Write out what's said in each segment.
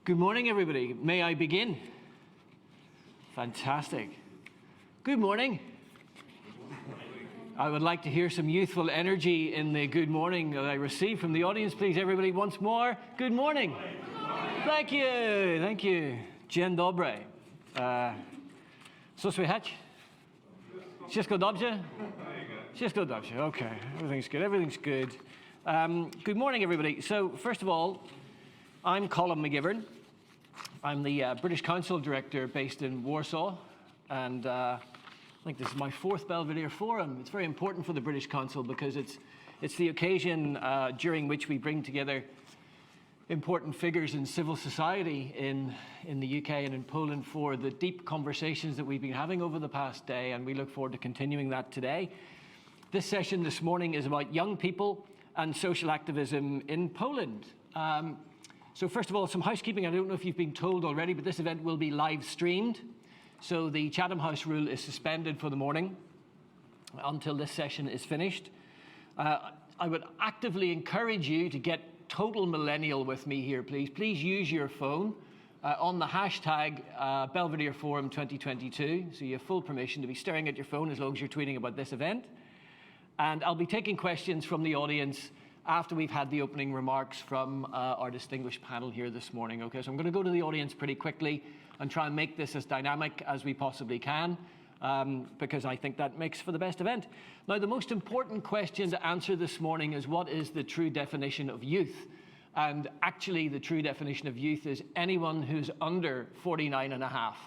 Good morning, everybody. May I begin? Fantastic. Good morning. I would like to hear some youthful energy in the good morning that I received from the audience. Please, everybody, once more. Good morning. Thank you. Thank you. Dzień dobry. Co słychać? Wszystko dobrze? Wszystko dobrze. Okay. Everything's good. Everything's good. Good morning, everybody. So, first of all, I'm Colm McGivern. I'm the British Council Director based in Warsaw, and I think this is my fourth Belvedere Forum. It's very important for the British Council because it's the occasion during which we bring together important figures in civil society in the UK and in Poland for the deep conversations that we've been having over the past day, and we look forward to continuing that today. This session this morning is about young people and social activism in Poland. So first of all, some housekeeping. I don't know if you've been told already, but this event will be live streamed. So the Chatham House rule is suspended for the morning until this session is finished. I would actively encourage you to get total millennial with me here, please. Please use your phone on the hashtag Belvedere Forum 2022. So you have full permission to be staring at your phone as long as you're tweeting about this event. And I'll be taking questions from the audience after we've had the opening remarks from our distinguished panel here this morning. Okay, so I'm going to go to the audience pretty quickly and try and make this as dynamic as we possibly can, because I think that makes for the best event. Now, the most important question to answer this morning is what is the true definition of youth? And actually, the true definition of youth is anyone who's under 49 and a half.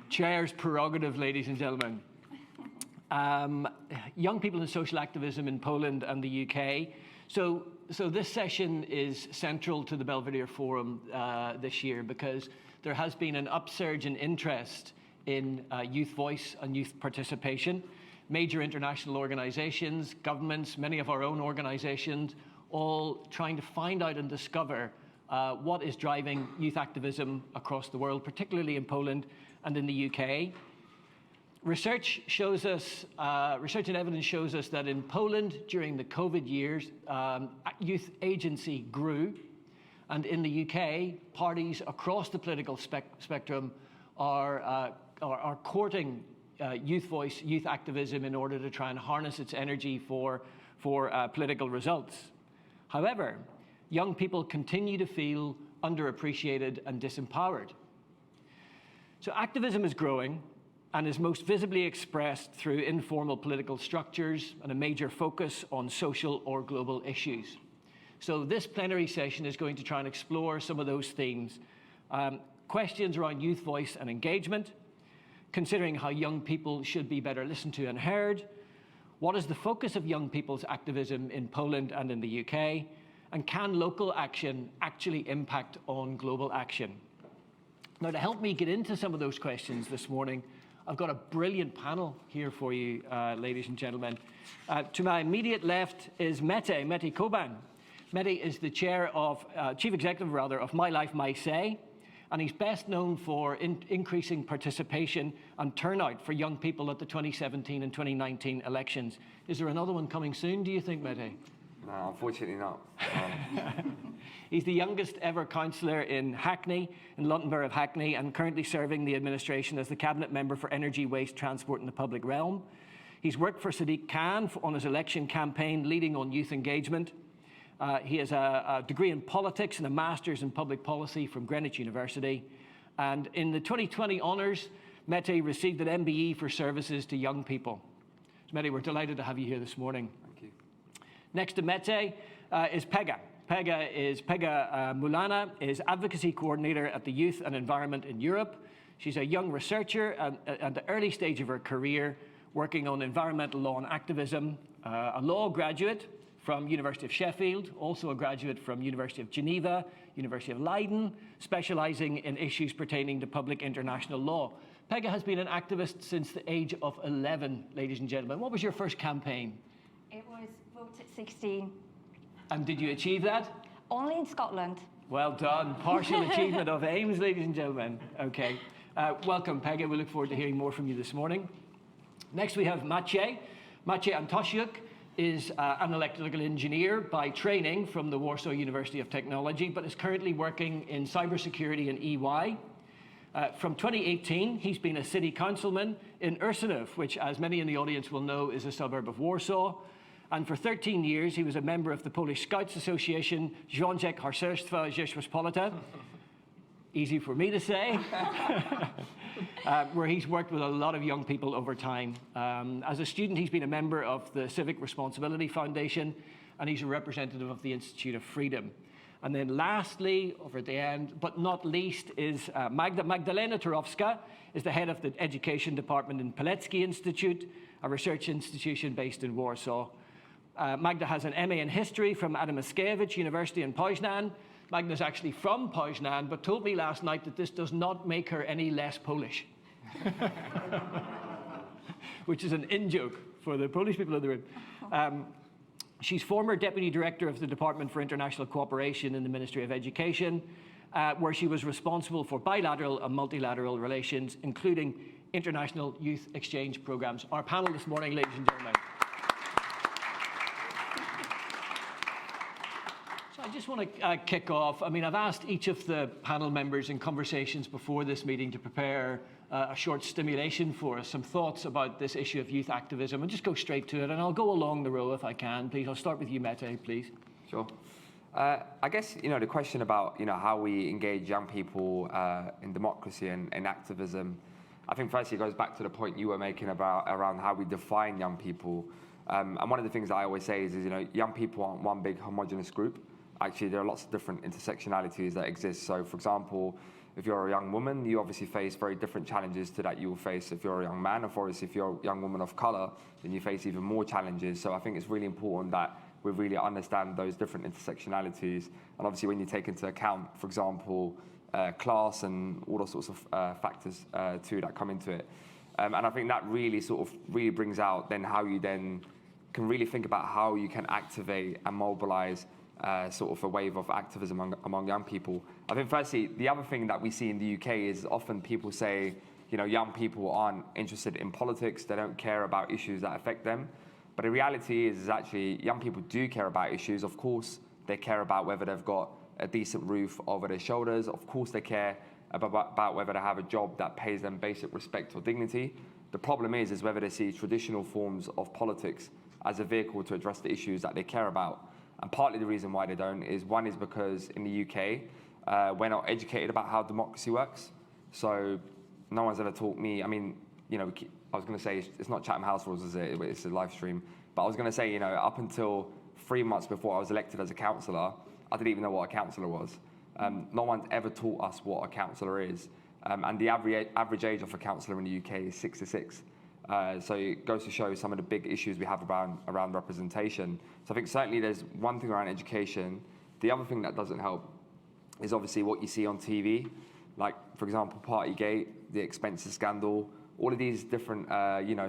Chair's prerogative, ladies and gentlemen. Young people in social activism in Poland and the UK. So this session is central to the Belvedere Forum this year because there has been an upsurge in interest in youth voice and youth participation. Major international organizations, governments, many of our own organizations, all trying to find out and discover what is driving youth activism across the world, particularly in Poland and in the UK. Research and evidence shows us that in Poland during the COVID years, youth agency grew, and in the UK, parties across the political spectrum are courting youth voice, youth activism in order to try and harness its energy for political results. However, young people continue to feel underappreciated and disempowered. So activism is growing and is most visibly expressed through informal political structures and a major focus on social or global issues. So this plenary session is going to try and explore some of those themes. Questions around youth voice and engagement, considering how young people should be better listened to and heard, what is the focus of young people's activism in Poland and in the UK, and can local action actually impact on global action? Now, to help me get into some of those questions this morning, I've got a brilliant panel here for you, ladies and gentlemen. To my immediate left is Mete Coban. Mete is the chief executive of My Life, Maciej, and he's best known for increasing participation and turnout for young people at the 2017 and 2019 elections. Is there another one coming soon, do you think, Mete? No, unfortunately not. He's the youngest ever councillor in Hackney, in London Borough of Hackney, and currently serving the administration as the Cabinet Member for Energy, Waste, Transport and the Public Realm. He's worked for Sadiq Khan on his election campaign, leading on youth engagement. He has a degree in politics and a master's in public policy from Greenwich University. And in the 2020 honours, Mete received an MBE for services to young people. So Mete, we're delighted to have you here this morning. Thank you. Next to Mete is Pegah. Pegah Moulana is Advocacy Coordinator at the Youth and Environment in Europe. She's a young researcher at the early stage of her career, working on environmental law and activism, a law graduate from University of Sheffield, also a graduate from University of Geneva, University of Leiden, specialising in issues pertaining to public international law. Pegah has been an activist since the age of 11, ladies and gentlemen. What was your first campaign? It was Vote at 16. And did you achieve that? Only in Scotland. Well done. Partial achievement of aims, ladies and gentlemen. Okay. Welcome, Pegah. We look forward to hearing more from you this morning. Next, we have Maciej. Maciej Antosiuk is an electrical engineer by training from the Warsaw University of Technology, but is currently working in cybersecurity in EY. From 2018, he's been a city councilman in Ursynów, which, as many in the audience will know, is a suburb of Warsaw. And for 13 years, he was a member of the Polish Scouts Association, Związek Harcerstwa Rzeczpospolita. Easy for me to say, where he's worked with a lot of young people over time. As a student, he's been a member of the Civic Responsibility Foundation, and he's a representative of the Institute of Freedom. And then lastly, over at the end, but not least, is Magdalena Turowska, is the head of the education department in Pilecki Institute, a research institution based in Warsaw. Magda has an MA in history from Adam Mickiewicz University in Poznan. Magda's actually from Poznan, but told me last night that this does not make her any less Polish. Which is an in-joke for the Polish people in the room. She's former Deputy Director of the Department for International Cooperation in the Ministry of Education, where she was responsible for bilateral and multilateral relations, including international youth exchange programs. Our panel this morning, ladies and gentlemen. So I just want to kick off. I mean, I've asked each of the panel members in conversations before this meeting to prepare a short stimulation for us, some thoughts about this issue of youth activism, and just go straight to it. And I'll go along the row if I can, please. I'll start with you, Mete, please. Sure. I guess, the question about, how we engage young people in democracy and activism, I think firstly it goes back to the point you were making around how we define young people. And one of the things that I always say is young people aren't one big homogenous group. Actually, there are lots of different intersectionalities that exist. So, for example, if you're a young woman, you obviously face very different challenges to that you will face if you're a young man, or obviously if you're a young woman of colour, then you face even more challenges. So I think it's really important that we really understand those different intersectionalities. And obviously when you take into account, for example, class and all those sorts of factors too that come into it. And I think that really really brings out then how you then can really think about how you can activate and mobilise sort of a wave of activism among young people. I think firstly, the other thing that we see in the UK is often people say, young people aren't interested in politics, they don't care about issues that affect them. But the reality is actually young people do care about issues. Of course, they care about whether they've got a decent roof over their shoulders. Of course, they care about whether they have a job that pays them basic respect or dignity. The problem is whether they see traditional forms of politics as a vehicle to address the issues that they care about. And partly the reason why they don't is, one is because in the UK, we're not educated about how democracy works. So no one's ever taught me, I was going to say, it's not Chatham House rules, is it? It's a live stream. But I was going to say, up until 3 months before I was elected as a councillor, I didn't even know what a councillor was. No one's ever taught us what a councillor is. And the average age of a councillor in the UK is 66. So it goes to show some of the big issues we have around representation. So I think certainly there's one thing around education. The other thing that doesn't help is obviously what you see on TV. Like, for example, Partygate, the expenses scandal, all of these different,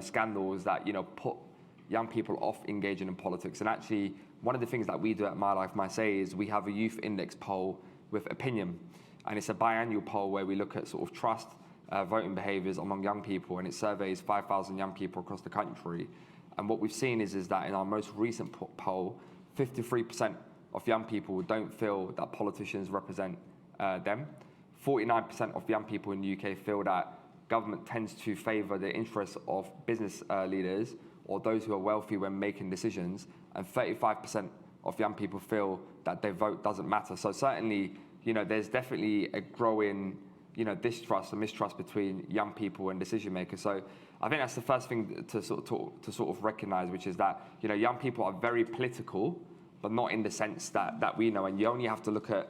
scandals that, put young people off engaging in politics. And actually, one of the things that we do at My Life, Maciej is we have a youth index poll with opinion. And it's a biannual poll where we look at sort of trust, voting behaviours among young people, and it surveys 5,000 young people across the country. And what we've seen is that in our most recent poll, 53% of young people don't feel that politicians represent them. 49% of young people in the UK feel that government tends to favour the interests of business leaders or those who are wealthy when making decisions, and 35% of young people feel that their vote doesn't matter. So certainly, there's definitely a growing distrust and mistrust between young people and decision makers. So I think that's the first thing to sort of recognise, which is that young people are very political, but not in the sense that we know. And you only have to look at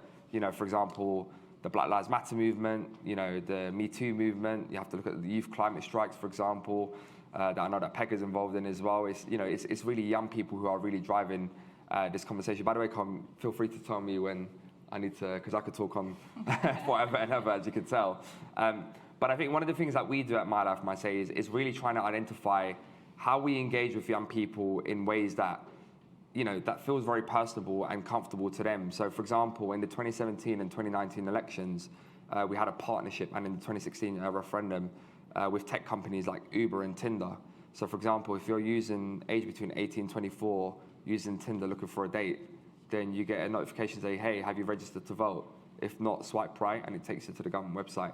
for example, the Black Lives Matter movement, the Me Too movement. You have to look at the youth climate strikes, for example, that I know that Pegah is involved in as well. It's really young people who are really driving this conversation. By the way, Colm, feel free to tell me when I need to, because I could talk on forever and ever, as you can tell. But I think one of the things that we do at My Life, Maciej, is really trying to identify how we engage with young people in ways that, that feels very personable and comfortable to them. So, for example, in the 2017 and 2019 elections, we had a partnership, and in the 2016 referendum, with tech companies like Uber and Tinder. So for example, if you're using age between 18 and 24, using Tinder looking for a date, then you get a notification saying, hey, have you registered to vote? If not, swipe right, and it takes you to the government website.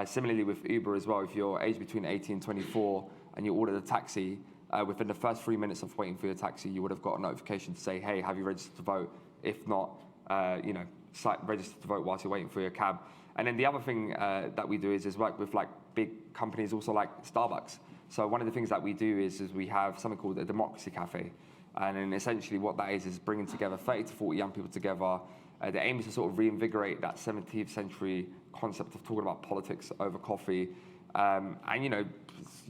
Similarly with Uber as well, if you're aged between 18 and 24 and you ordered a taxi, within the first 3 minutes of waiting for your taxi, you would have got a notification to say, hey, have you registered to vote? If not, register to vote whilst you're waiting for your cab. And then the other thing that we do is work with like big companies, also like Starbucks. So one of the things that we do is we have something called a democracy cafe. And then essentially what that is bringing together 30 to 40 young people together. The aim is to sort of reinvigorate that 17th century concept of talking about politics over coffee. And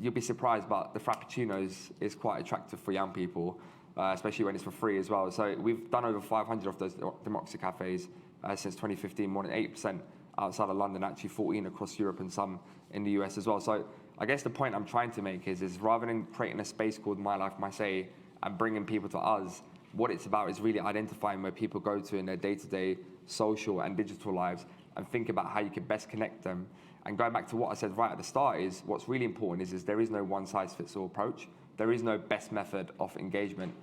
you'll be surprised, but the Frappuccino is quite attractive for young people, especially when it's for free as well. So we've done over 500 of those democracy cafes since 2015, more than 8% outside of London, actually 14 across Europe and some in the US as well. So I guess the point I'm trying to make is rather than creating a space called My Life, Maciej and bringing people to us, what it's about is really identifying where people go to in their day-to-day social and digital lives and think about how you can best connect them. And going back to what I said right at the start is what's really important is there is no one-size-fits-all approach. There is no best method of engagement.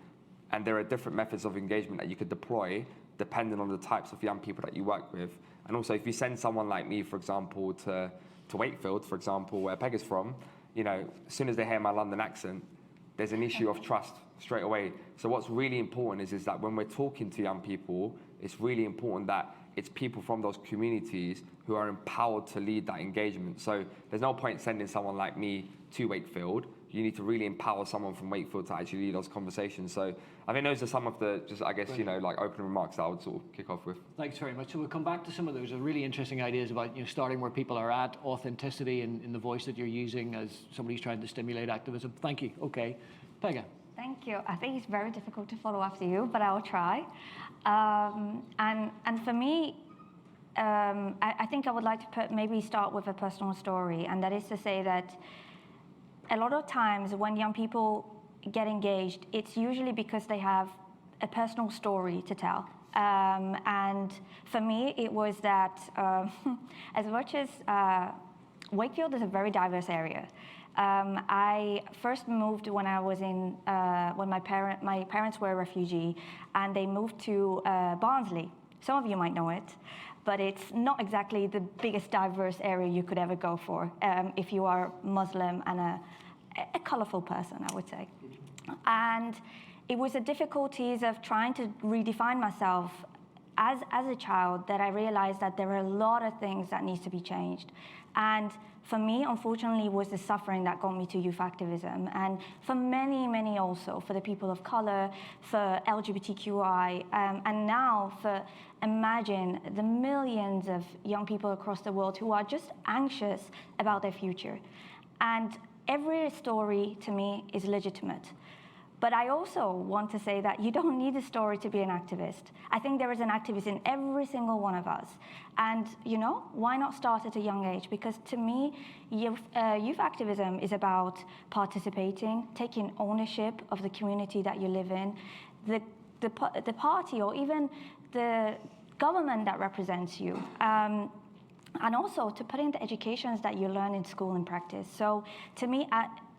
And there are different methods of engagement that you could deploy depending on the types of young people that you work with. And also, if you send someone like me, for example, to Wakefield, for example, where Pegah's from, as soon as they hear my London accent, there's an issue of trust straight away. So what's really important is that when we're talking to young people, it's really important that it's people from those communities who are empowered to lead that engagement. So there's no point sending someone like me to Wakefield. You need to really empower someone from Wakefield to actually lead those conversations. So I think those are some of the, opening remarks that I would sort of kick off with. Thanks very much. So we'll come back to some of those really interesting ideas about starting where people are at, authenticity in the voice that you're using as somebody's trying to stimulate activism. Thank you. Okay. Pegah. Thank you. I think it's very difficult to follow after you, but I'll try. And for me, I think I would like to maybe start with a personal story, and that is to say that a lot of times when young people get engaged, it's usually because they have a personal story to tell. And for me, it was that as much as Wakefield is a very diverse area, I first moved when I was when my parents were a refugee, and they moved to Barnsley. Some of you might know it, but it's not exactly the biggest diverse area you could ever go for if you are Muslim and a colorful person, I would say. And it was the difficulties of trying to redefine myself as a child that I realized that there are a lot of things that needs to be changed. And for me, unfortunately, it was the suffering that got me to youth activism. And for many, many also, for the people of color, for LGBTQI, and now imagine the millions of young people across the world who are just anxious about their future. And every story to me is legitimate. But I also want to say that you don't need a story to be an activist. I think there is an activist in every single one of us. And, why not start at a young age? Because to me, youth activism is about participating, taking ownership of the community that you live in, the party or even the government that represents you. And also to put in the educations that you learn in school and practice. So to me,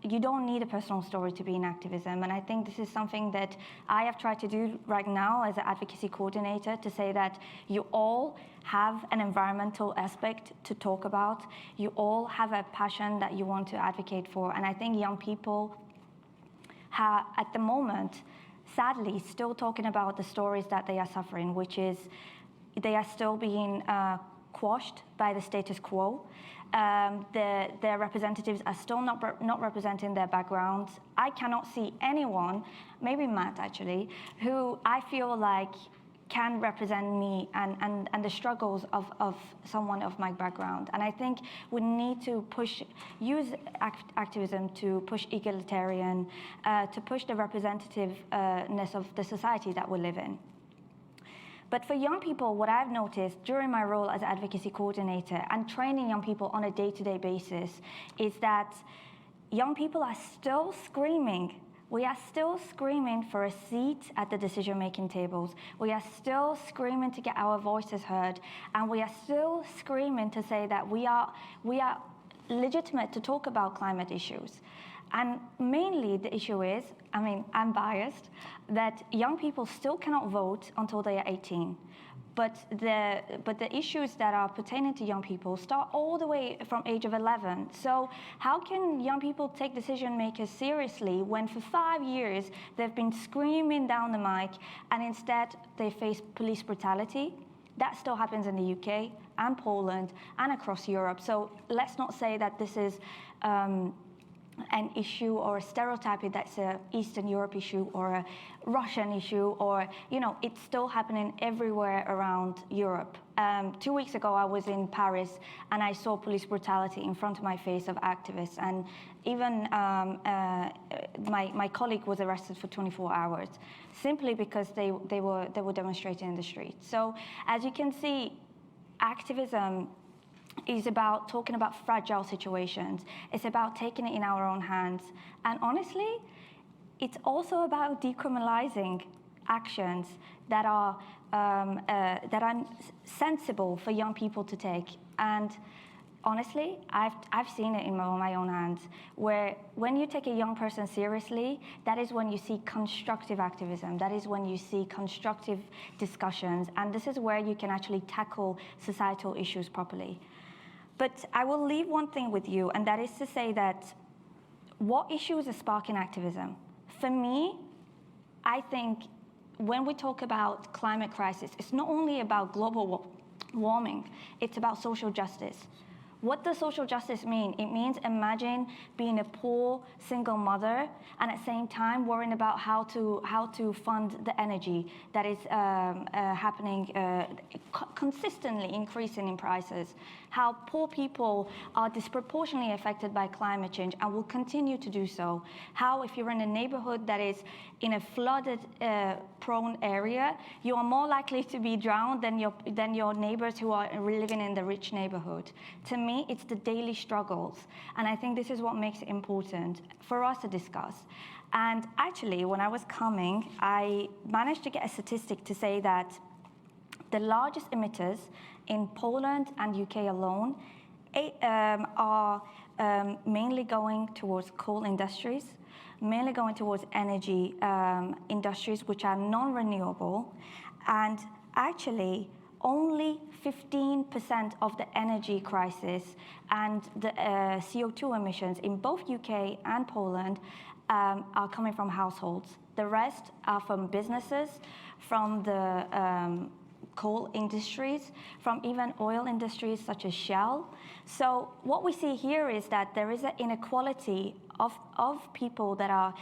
you don't need a personal story to be in activism. And I think this is something that I have tried to do right now as an advocacy coordinator, to say that you all have an environmental aspect to talk about. You all have a passion that you want to advocate for. And I think young people at the moment, sadly, still talking about the stories that they are suffering, which is they are still being quashed by the status quo. Their representatives are still not representing their backgrounds. I cannot see anyone, maybe Matt actually, who I feel like can represent me and the struggles of someone of my background. And I think we need to use activism to push egalitarian, to push the representativeness of the society that we live in. But for young people, what I've noticed during my role as advocacy coordinator and training young people on a day-to-day basis is that young people are still screaming. We are still screaming for a seat at the decision-making tables. We are still screaming to get our voices heard. And we are still screaming to say that we are legitimate to talk about climate issues. And mainly the issue is, I mean, I'm biased, that young people still cannot vote until they are 18. But the issues that are pertaining to young people start all the way from age of 11. So how can young people take decision makers seriously when for 5 years they've been screaming down the mic and instead they face police brutality? That still happens in the UK and Poland and across Europe. So let's not say that this is an issue or a stereotype that's an Eastern Europe issue or a Russian issue, or, you know, it's still happening everywhere around Europe. 2 weeks ago, I was in Paris and I saw police brutality in front of my face of activists. And even my colleague was arrested for 24 hours simply because they were demonstrating in the streets. So as you can see, activism is about talking about fragile situations. It's about taking it in our own hands. And honestly, it's also about decriminalizing actions that are sensible for young people to take. And honestly, I've seen it in my own hands, where when you take a young person seriously, that is when you see constructive activism. That is when you see constructive discussions. And this is where you can actually tackle societal issues properly. But I will leave one thing with you, and that is to say that what issues are sparking activism? For me, I think when we talk about climate crisis, it's not only about global warming, it's about social justice. What does social justice mean? It means imagine being a poor single mother and at the same time worrying about how to fund the energy that is happening, consistently increasing in prices. How poor people are disproportionately affected by climate change and will continue to do so. How if you're in a neighborhood that is in a flooded prone area, you are more likely to be drowned than your neighbors who are living in the rich neighborhood. To me, it's the daily struggles. And I think this is what makes it important for us to discuss. And actually, when I was coming, I managed to get a statistic to say that the largest emitters in Poland and UK alone are mainly going towards coal industries, mainly going towards energy industries which are non-renewable, and actually only 15% of the energy crisis and the CO2 emissions in both UK and Poland are coming from households. The rest are from businesses, from the coal industries, from even oil industries such as Shell. So what we see here is that there is an inequality of people that are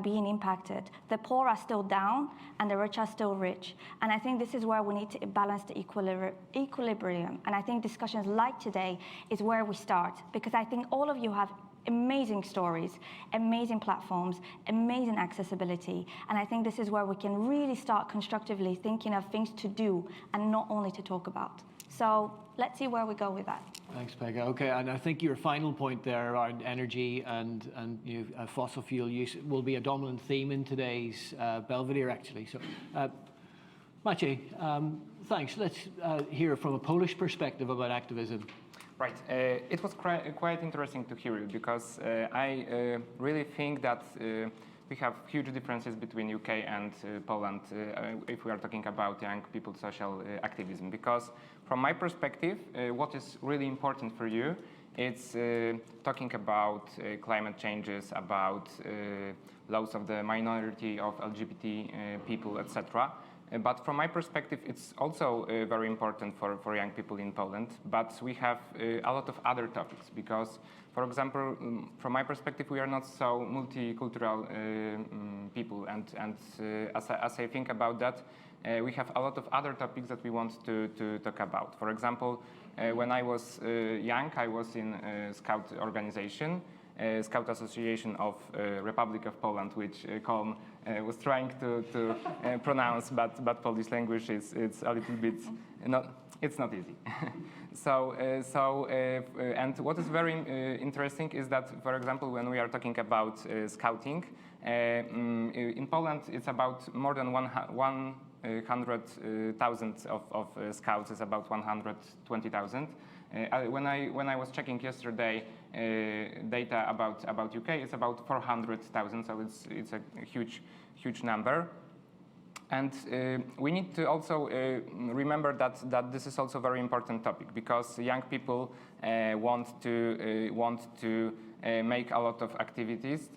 being impacted. The poor are still down and the rich are still rich. And I think this is where we need to balance the equilibrium. And I think discussions like today is where we start, because I think all of you have amazing stories, amazing platforms, amazing accessibility. And I think this is where we can really start constructively thinking of things to do and not only to talk about. So let's see where we go with that. Thanks, Pegah. Okay, and I think your final point there around energy and fossil fuel use will be a dominant theme in today's Belvedere, actually. So, Maciej, thanks. Let's hear from a Polish perspective about activism. Right. It was quite interesting to hear you, because I really think that we have huge differences between UK and Poland if we are talking about young people's social activism. Because from my perspective, what is really important for you, it's talking about climate changes, about laws of the minority of LGBT people, etc. But from my perspective, it's also very important for young people in Poland. But we have a lot of other topics because, for example, from my perspective, we are not so multicultural people. And as I think about that, we have a lot of other topics that we want to talk about. For example, when I was young, I was in a Scout organization, Scout Association of Republic of Poland, which Colm was trying to pronounce, but Polish language it's a little bit it's not easy. And what is very interesting is that, for example, when we are talking about scouting in Poland, it's about more than 100,000 of scouts is about 120,000. When I was checking yesterday data about UK, it's about 400,000, so it's a huge number. And we need to also remember that this is also a very important topic, because young people want to make a lot of activities,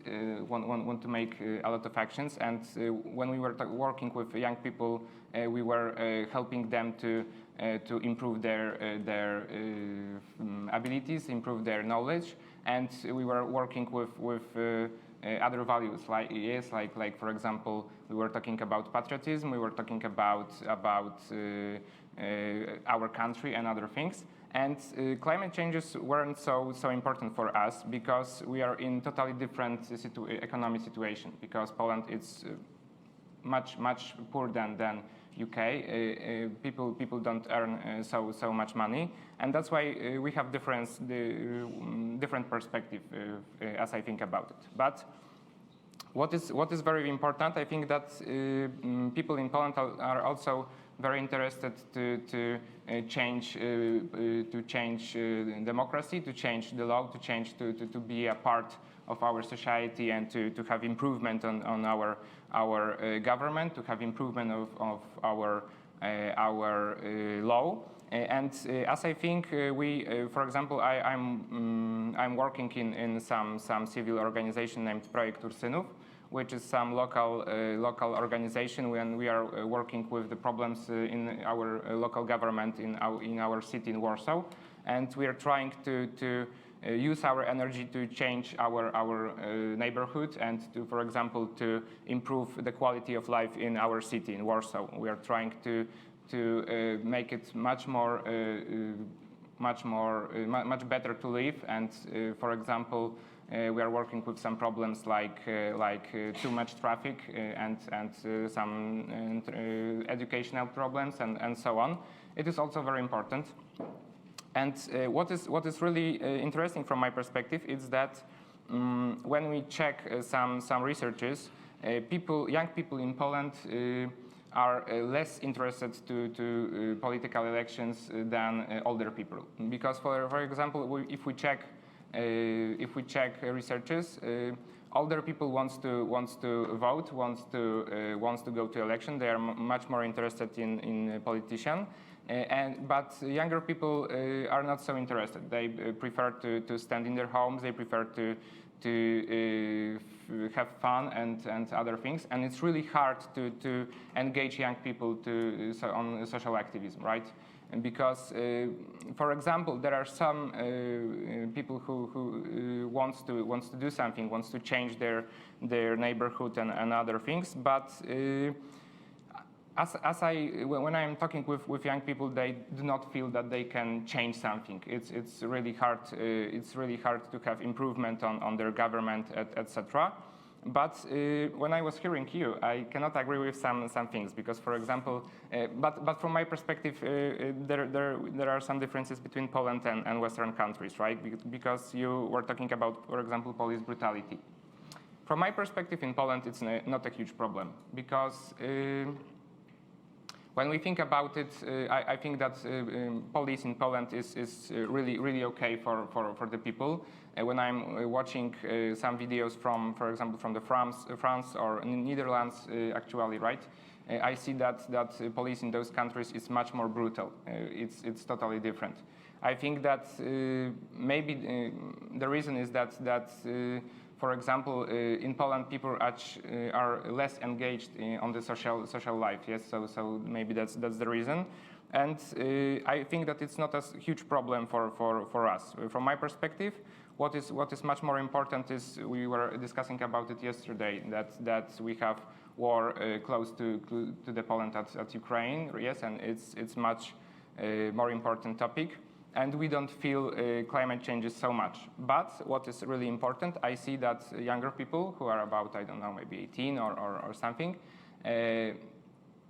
want to make a lot of actions. And when we were working with young people, we were helping them to improve their abilities, improve their knowledge, and we were working with other values, like for example, we were talking about patriotism, we were talking about our country and other things. And climate changes weren't so important for us, because we are in totally different economic situation, because Poland is much poorer than UK. People don't earn so much money, and that's why we have different perspective as I think about it. But what is very important, I think that people in Poland are also very interested to change democracy, to change the law, to be a part of our society, and to have improvement on our government, to have improvement of our law. And as I think we, for example, I'm working in some civil organization named Projekt Ursynów, which is some local organization when we are working with the problems in our local government in our city in Warsaw, and we are trying to use our energy to change our neighborhood, and to, for example, to improve the quality of life in our city in Warsaw. We are trying to make it much better to live, and for example, we are working with some problems like too much traffic and some educational problems and so on. It is also very important. And what is really interesting from my perspective is that when we check some researches, young people in Poland are less interested to political elections than older people. Because, for example, if we check researches, older people wants to vote, wants to go to election. They are much more interested in politician. But younger people are not so interested. They prefer to stand in their homes. They prefer to have fun and other things. And it's really hard to engage young people on social activism, right? And because, for example, there are some people who wants to do something, wants to change their neighborhood and other things, but when I'm talking with young people, they do not feel that they can change something. It's really hard. It's really hard to have improvement on their government, etc. But when I was hearing you, I cannot agree with some things, because, for example, but from my perspective, there are some differences between Poland and Western countries, right? Because you were talking about, for example, police brutality. From my perspective, in Poland, it's not a huge problem, because when we think about it, I think that police in Poland is really okay for the people. When I'm watching some videos from, for example, from France or Netherlands, actually, right, I see that police in those countries is much more brutal. It's totally different. I think that maybe the reason is that for example, in Poland, people are less engaged on the social life. Yes, so maybe that's the reason. And I think that it's not a huge problem for us. From my perspective, what is much more important is, we were discussing about it yesterday, that we have war close to the Poland at Ukraine. Yes, and it's much more important topic. And we don't feel climate changes so much. But what is really important, I see that younger people who are about, I don't know, maybe 18 or something,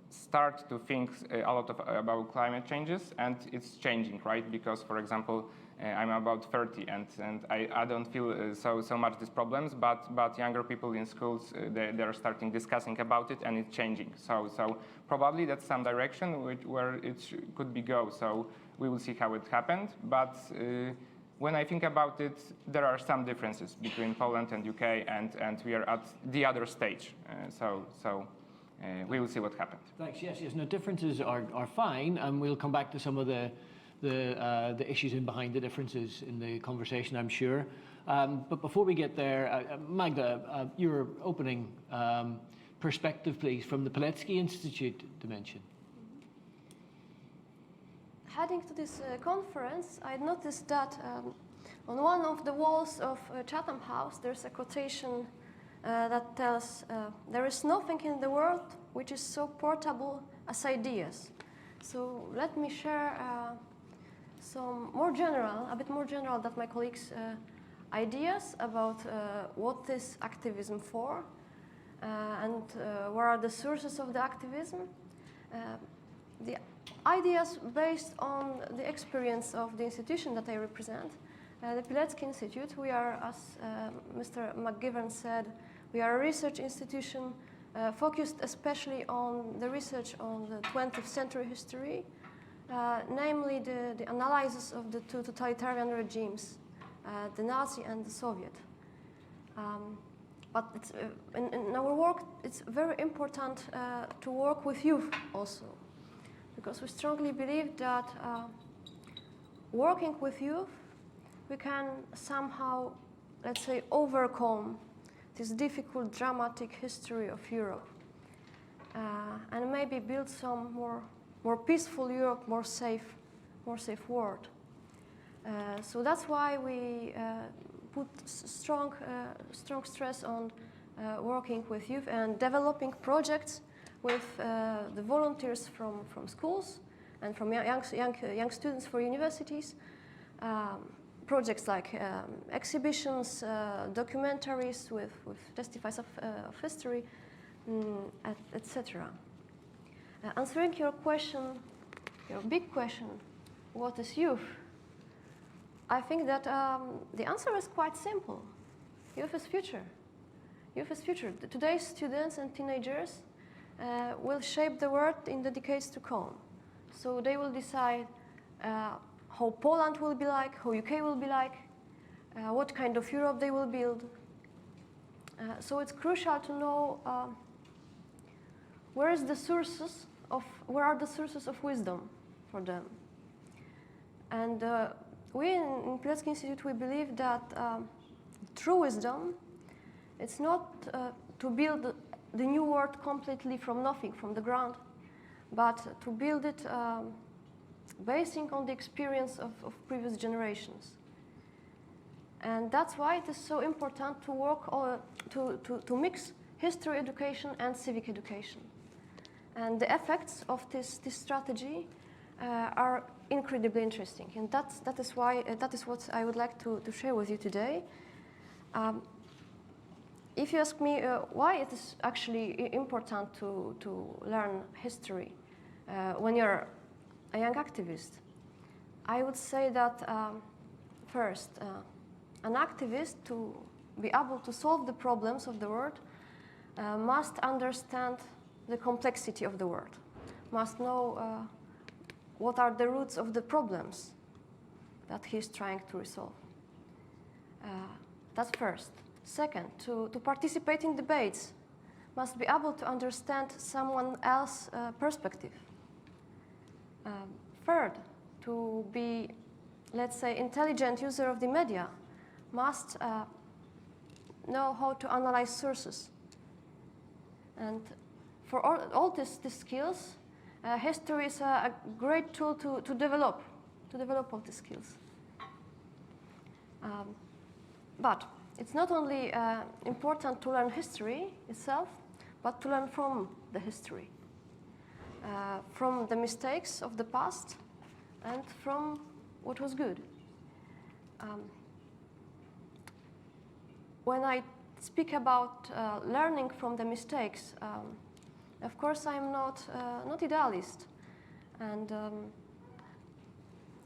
start to think a lot about climate changes, and it's changing, right? Because, for example, I'm about 30, and I don't feel so much these problems, but younger people in schools, they're starting discussing about it, and it's changing. So probably that's some direction where it could be go. So we will see how it happened. But when I think about it, there are some differences between Poland and UK, and we are at the other stage. We will see what happens. Thanks. Yes. No, differences are fine, and we'll come back to some of the issues in behind the differences in the conversation, I'm sure. But before we get there, Magda, your opening perspective, please, from the Pilecki Institute dimension. Heading to this conference, I noticed that on one of the walls of Chatham House, there's a quotation that tells, there is nothing in the world which is so portable as ideas. So let me share some a bit more general than my colleagues' ideas about what is activism for and what are the sources of the activism. The ideas based on the experience of the institution that I represent, the Pilecki Institute. We are, as Mr. McGivern said, we are a research institution focused especially on the research on the 20th century history, namely the analysis of the two totalitarian regimes, the Nazi and the Soviet. But it's, in our work, it's very important to work with youth also, because we strongly believe that working with youth, we can somehow, let's say, overcome this difficult, dramatic history of Europe, and maybe build some more peaceful Europe, more safe world. So that's why we put strong stress on working with youth and developing projects with the volunteers from schools and from young students for universities. Projects like exhibitions, documentaries with testifying of history, etc. Answering your question, your big question, what is youth? I think that the answer is quite simple. Youth is future. Youth is future. Today's students and teenagers will shape the world in the decades to come. So they will decide how Poland will be like, how UK will be like, what kind of Europe they will build. So it's crucial to know where are the sources of wisdom for them. And we in Pilecki Institute, we believe that true wisdom, it's not to build the new world completely from nothing, from the ground, but to build it basing on the experience of previous generations. And that's why it is so important to work to mix history education and civic education. And the effects of this strategy are incredibly interesting. And that is what I would like to share with you today. If you ask me why it is actually important to learn history when you're a young activist, I would say that first, an activist, to be able to solve the problems of the world, must understand the complexity of the world, must know what are the roots of the problems that he's trying to resolve. That's first. Second, to participate in debates, must be able to understand someone else's perspective. Third, to be, let's say, intelligent user of the media, must know how to analyze sources. And for all these skills, history is a great tool to develop all these skills. But it's not only important to learn history itself, but to learn from the history, from the mistakes of the past, and from what was good. When I speak about learning from the mistakes, Of course, I'm not idealist, and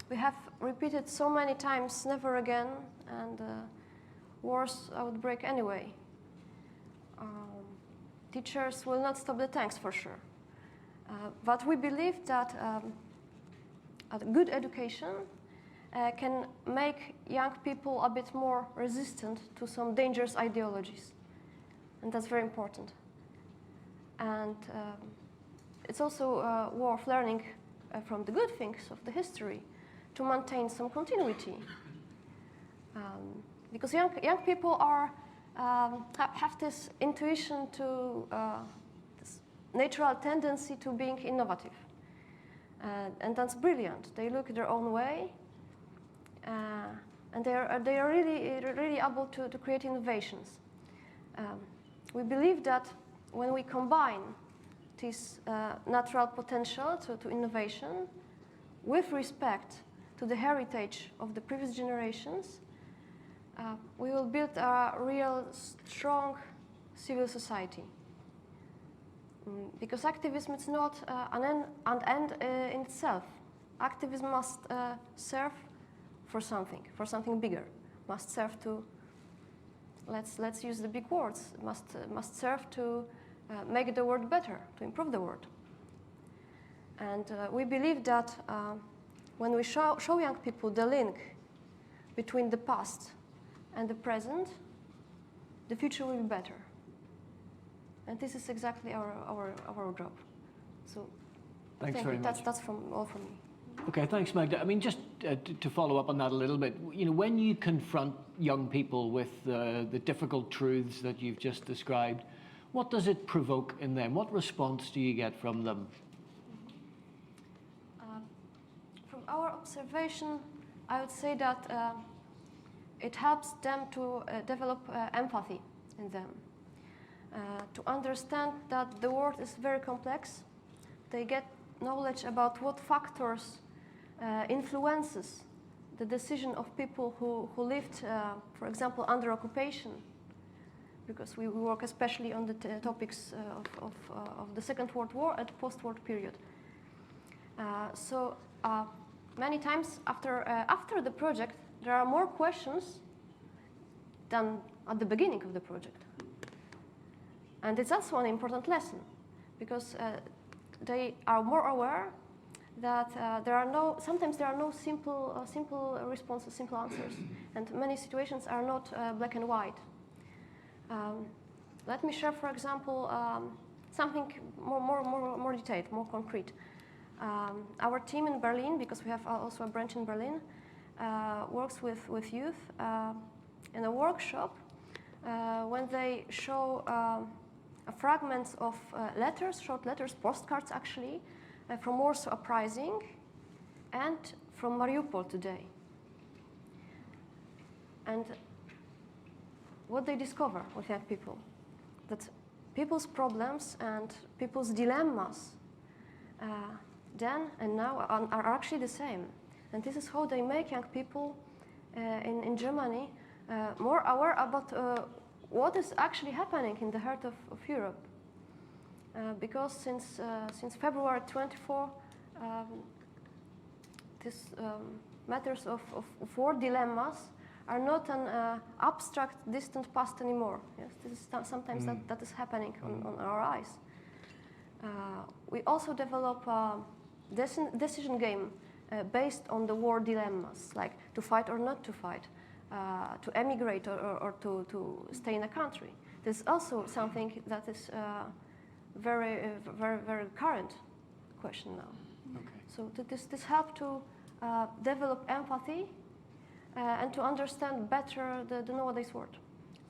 we have repeated so many times, never again, and wars outbreak anyway. Teachers will not stop the tanks for sure. But we believe that a good education can make young people a bit more resistant to some dangerous ideologies. And that's very important. And it's also worth learning from the good things of the history to maintain some continuity. Because young people are, have this intuition to, this natural tendency to being innovative. And that's brilliant. They look their own way, and they are really able to create innovations. We believe that when we combine this natural potential to innovation with respect to the heritage of the previous generations, we will build a real strong civil society. Because activism is not an end in itself. Activism must serve for something bigger. Must serve to, let's use the big words, must serve to make the world better, to improve the world. And we believe that when we show young people the link between the past and the present, the future will be better. And this is exactly our job. So Thanks very much. That's all from me. Okay, thanks, Magda. I mean, just to follow up on that a little bit, you know, when you confront young people with the difficult truths that you've just described, what does it provoke in them? What response do you get from them? From our observation, I would say that it helps them to develop empathy in them. To understand that the world is very complex. They get knowledge about what factors influences the decision of people who lived, for example, under occupation, because we work especially on the topics of the Second World War and post-war period. So many times after the project, there are more questions than at the beginning of the project. And it's also an important lesson, because they are more aware that sometimes there are no simple responses, simple answers, and many situations are not black and white. Let me share, for example, something more detailed, more concrete. Our team in Berlin, because we have also a branch in Berlin, works with youth in a workshop when they show fragments of letters, short letters, postcards actually, from Warsaw Uprising and from Mariupol today. And what they discover with young people, that people's problems and people's dilemmas then and now are actually the same. And this is how they make young people in Germany more aware about what is actually happening in the heart of Europe. Because since February 24, these matters of war dilemmas are not an abstract, distant past anymore. Yes, this is sometimes that is happening on our eyes. We also develop a decision game based on the war dilemmas, like to fight or not to fight, to emigrate or to stay in a country. There's also something that is very current question now. Okay. So this helps to develop empathy and to understand better the nowadays world.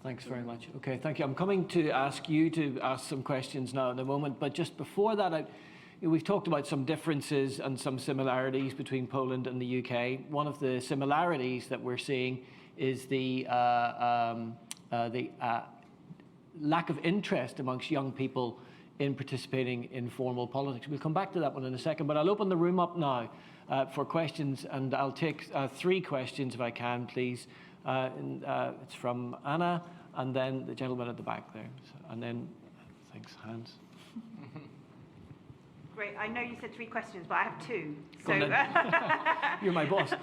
Thanks very much. Okay, thank you. I'm coming to ask you to ask some questions now in a moment, but just before that, we've talked about some differences and some similarities between Poland and the UK. One of the similarities that we're seeing is the lack of interest amongst young people in participating in formal politics. We'll come back to that one in a second, but I'll open the room up now for questions, and I'll take 3 questions if I can, please. It's from Anna, and then the gentleman at the back there, and then, thanks, Hans. Great. I know you said 3 questions, but I have 2. Go on then. You're my boss.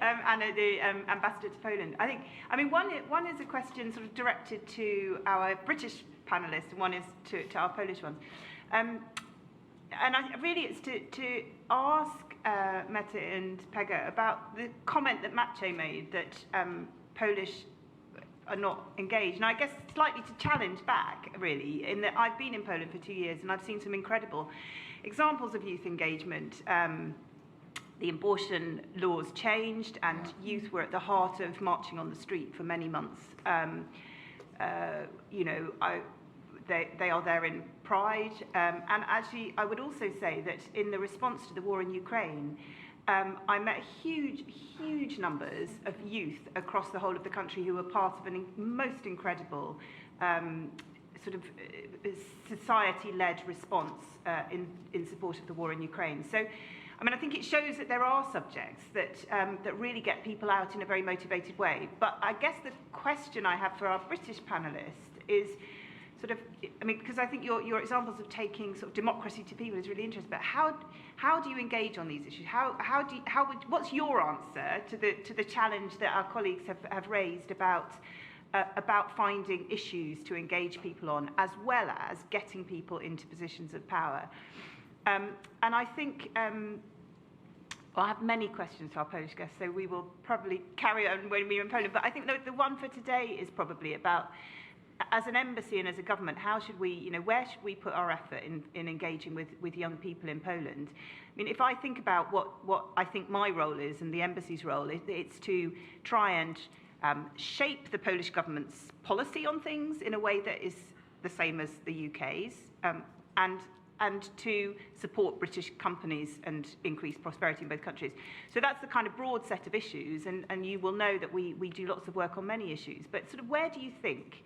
And the ambassador to Poland. I mean, one is a question sort of directed to our British panelists, and one is to our Polish ones. Really, it's to ask Mete and Pegah about the comment that Maciej made that Polish are not engaged. And I guess slightly to challenge back, really, in that I've been in Poland for 2 years and I've seen some incredible examples of youth engagement. The abortion laws changed and youth were at the heart of marching on the street for many months. You know, they are there in pride. And actually, I would also say that in the response to the war in Ukraine, I met huge numbers of youth across the whole of the country who were part of a most incredible sort of society-led response in support of the war in Ukraine. So, I mean, I think it shows that there are subjects that really get people out in a very motivated way. But I guess the question I have for our British panellists is sort of, I mean, because I think your examples of taking sort of democracy to people is really interesting. But how do you engage on these issues? What's your answer to the challenge that our colleagues have raised about finding issues to engage people on, as well as getting people into positions of power? And I think, well, I have many questions to our Polish guests, so we will probably carry on when we're in Poland. But I think the one for today is probably about, as an embassy and as a government, how should we, you know, where should we put our effort in engaging with young people in Poland? I mean, if I think about what I think my role is and the embassy's role, it's to try and shape the Polish government's policy on things in a way that is the same as the UK's, and to support British companies and increase prosperity in both countries. So that's the kind of broad set of issues, and you will know that we do lots of work on many issues. But sort of where do you think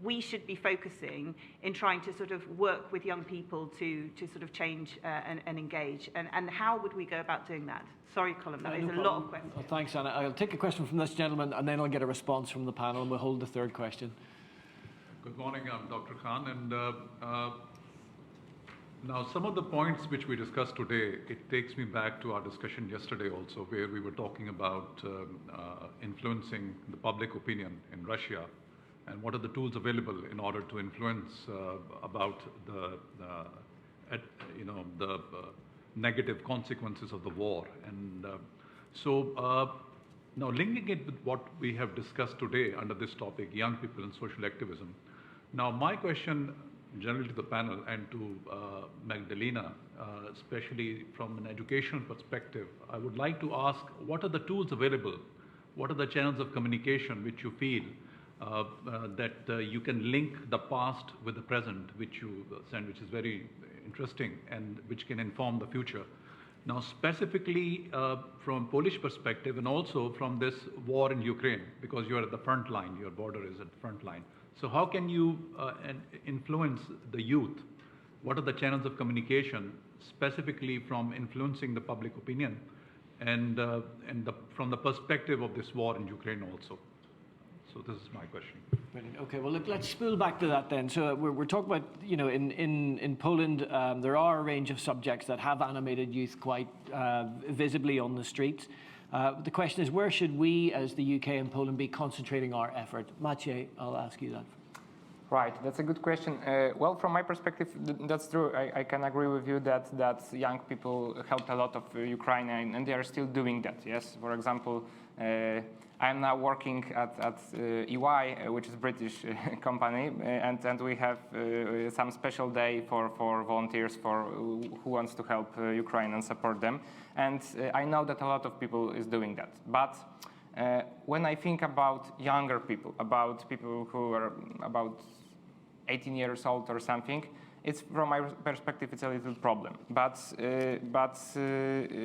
we should be focusing in trying to sort of work with young people to sort of change and engage? And how would we go about doing that? Sorry, Colm, that is a lot of questions. Oh, thanks, Anna. I'll take a question from this gentleman, and then I'll get a response from the panel, and we'll hold the third question. Good morning, I'm Dr. Khan, and now some of the points which we discussed today, it takes me back to our discussion yesterday also, where we were talking about influencing the public opinion in Russia, and what are the tools available in order to influence about the negative consequences of the war. And now linking it with what we have discussed today under this topic, young people and social activism. Now my question generally to the panel and to Magdalena, especially from an educational perspective, I would like to ask, what are the tools available? What are the channels of communication which you feel that you can link the past with the present, which you said, which is very interesting and which can inform the future? Now, specifically from Polish perspective and also from this war in Ukraine, because you are at the front line, your border is at the front line. So how can you influence the youth? What are the channels of communication, specifically from influencing the public opinion and from the perspective of this war in Ukraine also? So this is my question. Brilliant. Okay, well, look, let's spool back to that then. So we're talking about, you know, in Poland, there are a range of subjects that have animated youth quite visibly on the streets. The question is, where should we, as the UK and Poland, be concentrating our effort? Maciej, I'll ask you that. Right, that's a good question. Well, from my perspective, that's true. I can agree with you that young people helped a lot of Ukraine, and they are still doing that. Yes, for example, I'm now working at EY, which is a British company, and we have some special day for volunteers who wants to help Ukraine and support them. And I know that a lot of people is doing that. But when I think about younger people, about people who are about 18 years old or something, it's, from my perspective, it's a little problem. But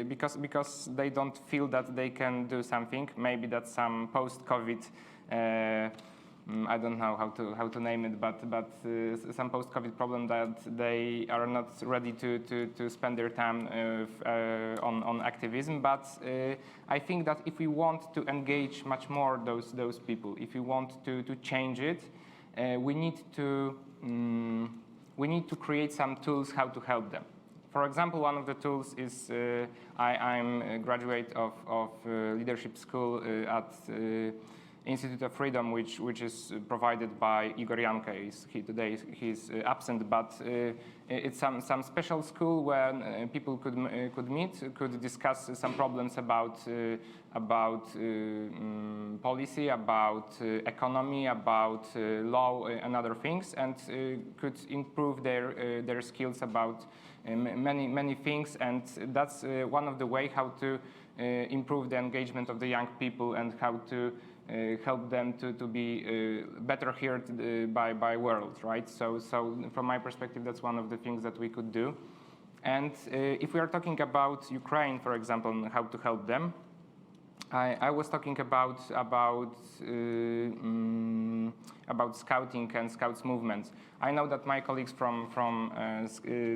because they don't feel that they can do something, maybe that's some post-COVID, I don't know how to name it, but some post-COVID problem that they are not ready to spend their time on activism. But I think that if we want to engage much more those people, if we want to change it, we need to we need to create some tools how to help them. For example, one of the tools is I'm a graduate of leadership school at Institute of Freedom, which is provided by Igor Janke. Today he's absent, but it's some special school where people could meet, could discuss some problems about policy, about economy, about law and other things, and could improve their skills about many things. And that's one of the way how to improve the engagement of the young people and how to help them to be better heard by world, right? So from my perspective, that's one of the things that we could do. And if we are talking about Ukraine, for example, and how to help them, I was talking about scouting and scouts movements. I know that my colleagues from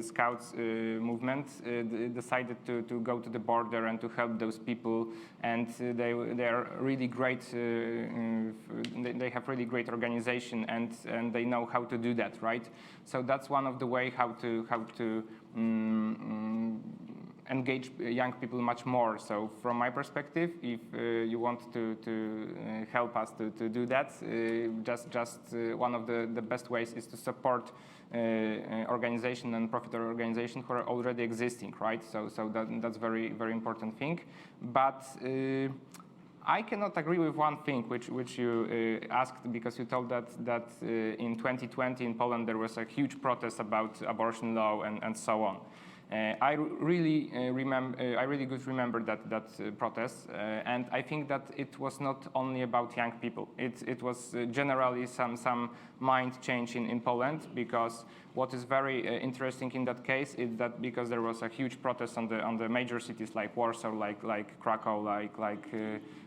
scouts movement decided to go to the border and to help those people, and they are really great. They have really great organization, and they know how to do that, right? So that's one of the way how to engage young people much more. So from my perspective, if you want to help us to do that, just one of the best ways is to support organization and profit organization who are already existing, right? So that's very important thing. But I cannot agree with one thing which you asked, because you told that in 2020 in Poland there was a huge protest about abortion law and so on. I really good remember that protest, and I think that it was not only about young people. It was generally some mind change in Poland, because what is very interesting in that case is that because there was a huge protest on the major cities like Warsaw, like Krakow, like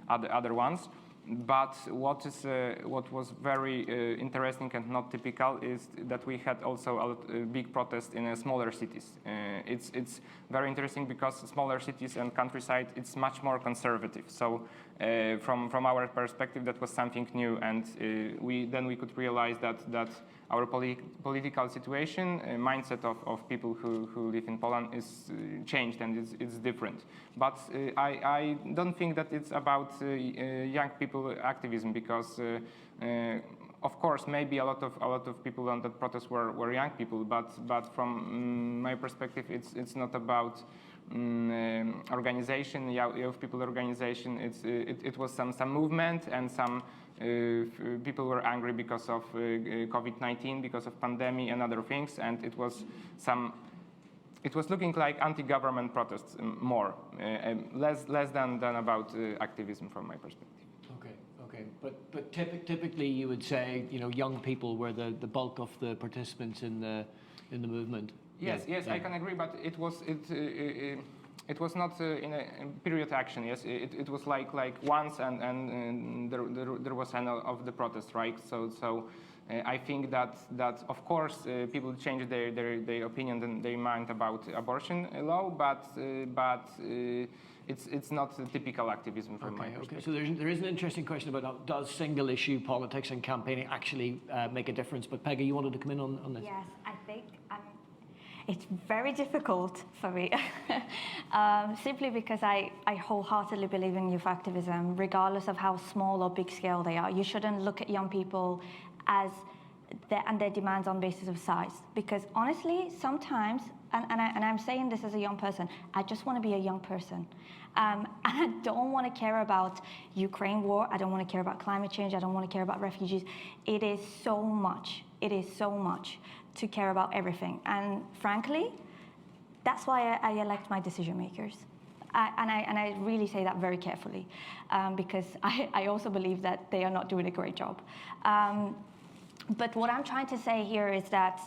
other ones. But what was very interesting and not typical is that we had also a big protest in smaller cities. It's very interesting because smaller cities and countryside, it's much more conservative. So from our perspective, that was something new, and we could realize that our political situation, mindset of people who live in Poland is changed, and it's different. But I don't think that it's about young people activism, because of course maybe a lot of people on that protest were young people, but from my perspective, it's not about organization, young people organization. It was some movement, and some people were angry because of COVID-19, because of pandemic and other things, and it was looking like anti-government protests more, less than about activism from my perspective. Okay. But typically you would say, young people were the bulk of the participants in the movement. Yes, I can agree, but it was not in a period action. Yes, it was like once, and there was an of the protest, right? So I think that of course people change their opinion and their mind about abortion law, but it's not typical activism from my perspective. Okay, so there is an interesting question about does single issue politics and campaigning actually make a difference? But Pegah, you wanted to come in on this? Yes, I think it's very difficult for me, simply because I wholeheartedly believe in youth activism, regardless of how small or big scale they are. You shouldn't look at young people as their demands on basis of size, because honestly, sometimes, and I'm saying this as a young person, I just want to be a young person. And I don't want to care about Ukraine war. I don't want to care about climate change. I don't want to care about refugees. It is so much to care about everything. And frankly, that's why I elect my decision makers. And I really say that very carefully, because I also believe that they are not doing a great job. But what I'm trying to say here is that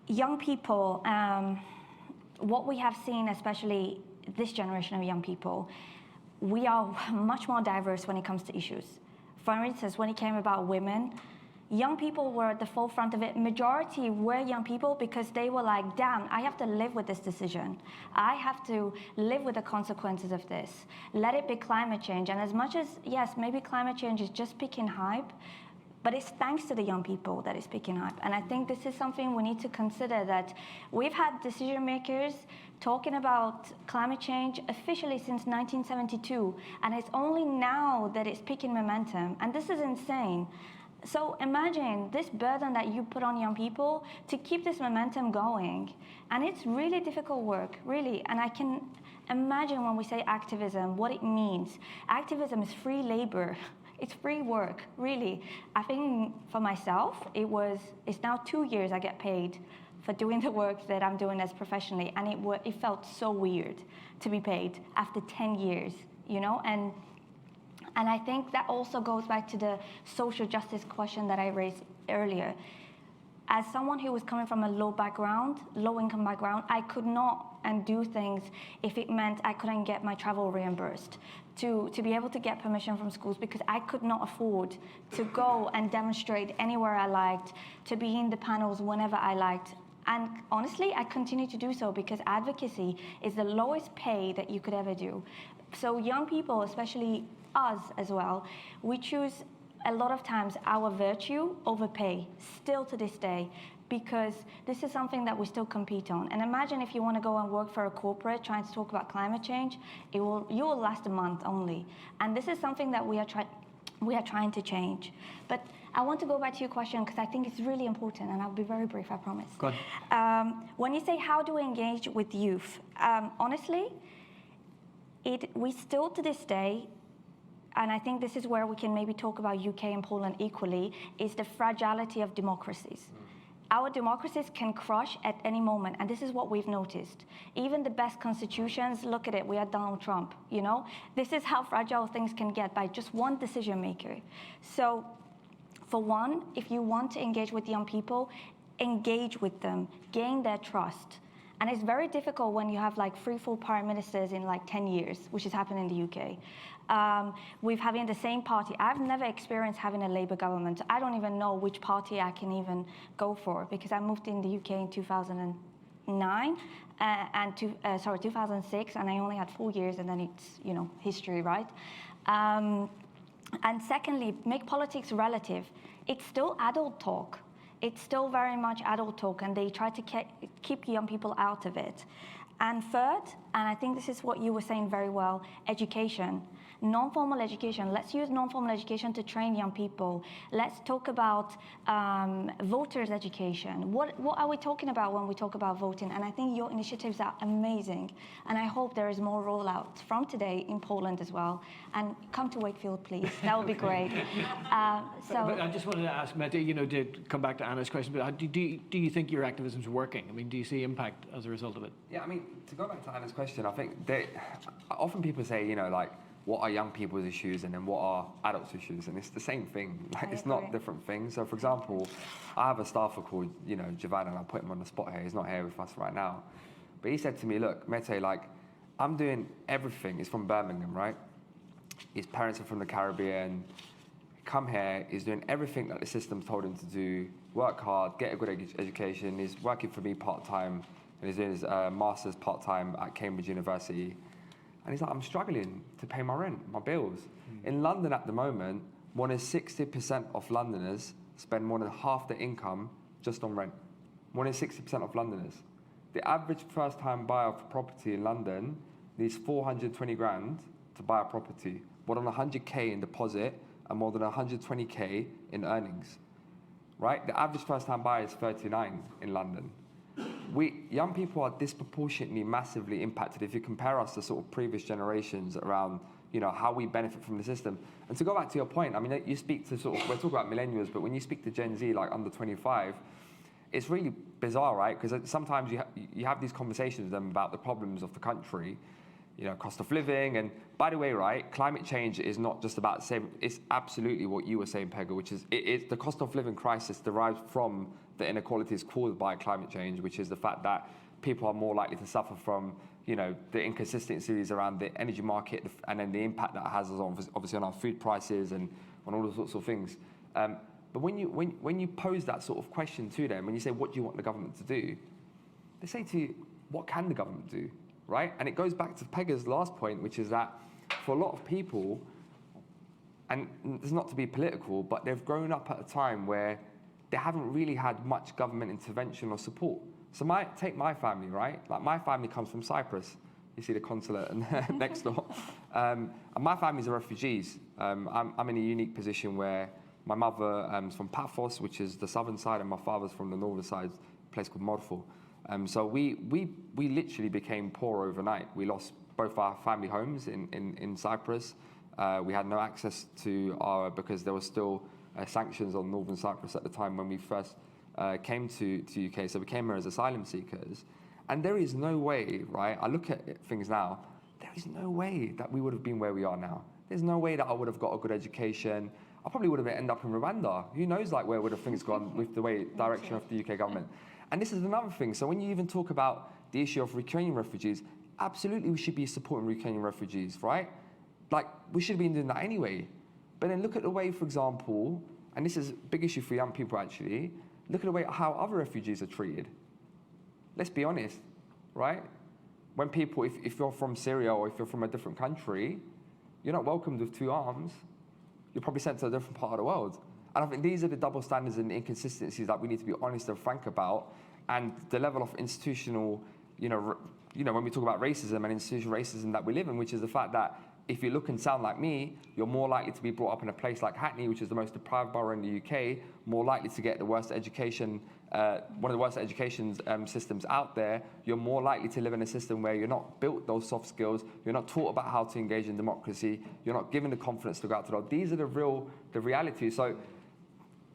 young people, what we have seen, especially this generation of young people, we are much more diverse when it comes to issues. For instance, when it came about women, young people were at the forefront of it. Majority were young people, because they were like, damn, I have to live with this decision. I have to live with the consequences of this. Let it be climate change. And as much as, yes, maybe climate change is just picking hype, But it's thanks to the young people that it's picking up. And I think this is something we need to consider, that we've had decision makers talking about climate change officially since 1972, and it's only now that it's picking momentum. And this is insane. So imagine this burden that you put on young people to keep this momentum going. And it's really difficult work, really. And I can imagine when we say activism, what it means. Activism is free labor. It's free work, really. I think for myself, it's now 2 years I get paid for doing the work that I'm doing as professionally. And it felt so weird to be paid after 10 years, you know? And I think that also goes back to the social justice question that I raised earlier. As someone who was coming from a low income background, I could not do things if it meant I couldn't get my travel reimbursed, to be able to get permission from schools, because I could not afford to go and demonstrate anywhere I liked, to be in the panels whenever I liked. And honestly, I continue to do so because advocacy is the lowest pay that you could ever do. So young people, especially us as well, we choose a lot of times our virtue over pay, still to this day, because this is something that we still compete on. And imagine if you want to go and work for a corporate trying to talk about climate change, you will last a month only. And this is something that we are trying to change. But I want to go back to your question because I think it's really important, and I'll be very brief, I promise. Go ahead. When you say how do we engage with youth, honestly, we still to this day, and I think this is where we can maybe talk about UK and Poland equally, is the fragility of democracies. Our democracies can crush at any moment, and this is what we've noticed. Even the best constitutions, look at it, we had Donald Trump, you know? This is how fragile things can get by just one decision maker. So, for one, if you want to engage with young people, engage with them, gain their trust. And it's very difficult when you have like 3 full prime ministers in like 10 years, which has happened in the UK. With having the same party. I've never experienced having a Labour government. I don't even know which party I can even go for, because I moved in the UK in 2009 2006, and I only had 4 years, and then it's, you know, history, right? And secondly, make politics relative. It's still adult talk. It's still very much adult talk, and they try to keep young people out of it. And third, and I think this is what you were saying very well, education. Non-formal education. Let's use non-formal education to train young people. Let's talk about voters' education. What are we talking about when we talk about voting? And I think your initiatives are amazing. And I hope there is more rollout from today in Poland as well. And come to Wakefield, please. That would be great. But I just wanted to ask, Mete, you know, to come back to Anna's question, but do you think your activism is working? I mean, do you see impact as a result of it? Yeah, I mean, to go back to Anna's question, I think often people say, you know, like, what are young people's issues and then what are adults' issues? And it's the same thing. Like, it's not different things. So, for example, I have a staffer called, you know, Javan, and I'll put him on the spot here. He's not here with us right now. But he said to me, look, Mete, like, I'm doing everything. He's from Birmingham, right? His parents are from the Caribbean. Come here, he's doing everything that the system's told him to do. Work hard, get a good education. He's working for me part-time, and he's doing his master's part-time at Cambridge University. And he's like, I'm struggling to pay my rent, my bills. In London at the moment, more than 60% of Londoners spend more than half their income just on rent. More than 60% of Londoners. The average first-time buyer of property in London needs 420 grand to buy a property, more than 100k in deposit, and more than 120k in earnings. Right? The average first-time buyer is 39 in London. Young people are disproportionately massively impacted if you compare us to sort of previous generations around, you know, how we benefit from the system. And to go back to your point, I mean, you speak to sort of, we're talking about millennials, but when you speak to Gen Z, like under 25, it's really bizarre, right? Because sometimes you have these conversations with them about the problems of the country, you know, cost of living. And by the way, right, climate change is not just about saving, it's absolutely what you were saying, Pegah, which is the cost of living crisis derives from the inequalities caused by climate change, which is the fact that people are more likely to suffer from, you know, the inconsistencies around the energy market, and then the impact that has on, obviously, on our food prices and on all those sorts of things. But when you pose that sort of question to them, when you say, what do you want the government to do? They say to you, what can the government do, right? And it goes back to Pegah's last point, which is that for a lot of people, and it's not to be political, but they've grown up at a time where they haven't really had much government intervention or support. So take my family, right? Like my family comes from Cyprus. You see the consulate next door. And my family's are refugees. I'm in a unique position where my mother is from Paphos, which is the southern side, and my father's from the northern side, a place called Morpho. So we literally became poor overnight. We lost both our family homes in Cyprus. We had no access to because there were still sanctions on northern Cyprus at the time when we first came to UK. So we came here as asylum seekers. And there is no way, right? I look at things now, there is no way that we would have been where we are now. There's no way that I would have got a good education. I probably would have ended up in Rwanda. Who knows like where would have things gone with the direction of the UK government. And this is another thing. So when you even talk about the issue of Ukrainian refugees, absolutely we should be supporting Ukrainian refugees, right? Like we should have been doing that anyway. But then look at the way, for example, and this is a big issue for young people actually, look at the way how other refugees are treated. Let's be honest, right? When people, if you're from Syria or if you're from a different country, you're not welcomed with two arms. You're probably sent to a different part of the world. And I think these are the double standards and inconsistencies that we need to be honest and frank about. And the level of institutional, when we talk about racism and institutional racism that we live in, which is the fact that if you look and sound like me, you're more likely to be brought up in a place like Hackney, which is the most deprived borough in the UK, more likely to get the worst education, one of the worst education systems out there. You're more likely to live in a system where you're not built those soft skills, you're not taught about how to engage in democracy, you're not given the confidence to go out to the world. These are the realities. So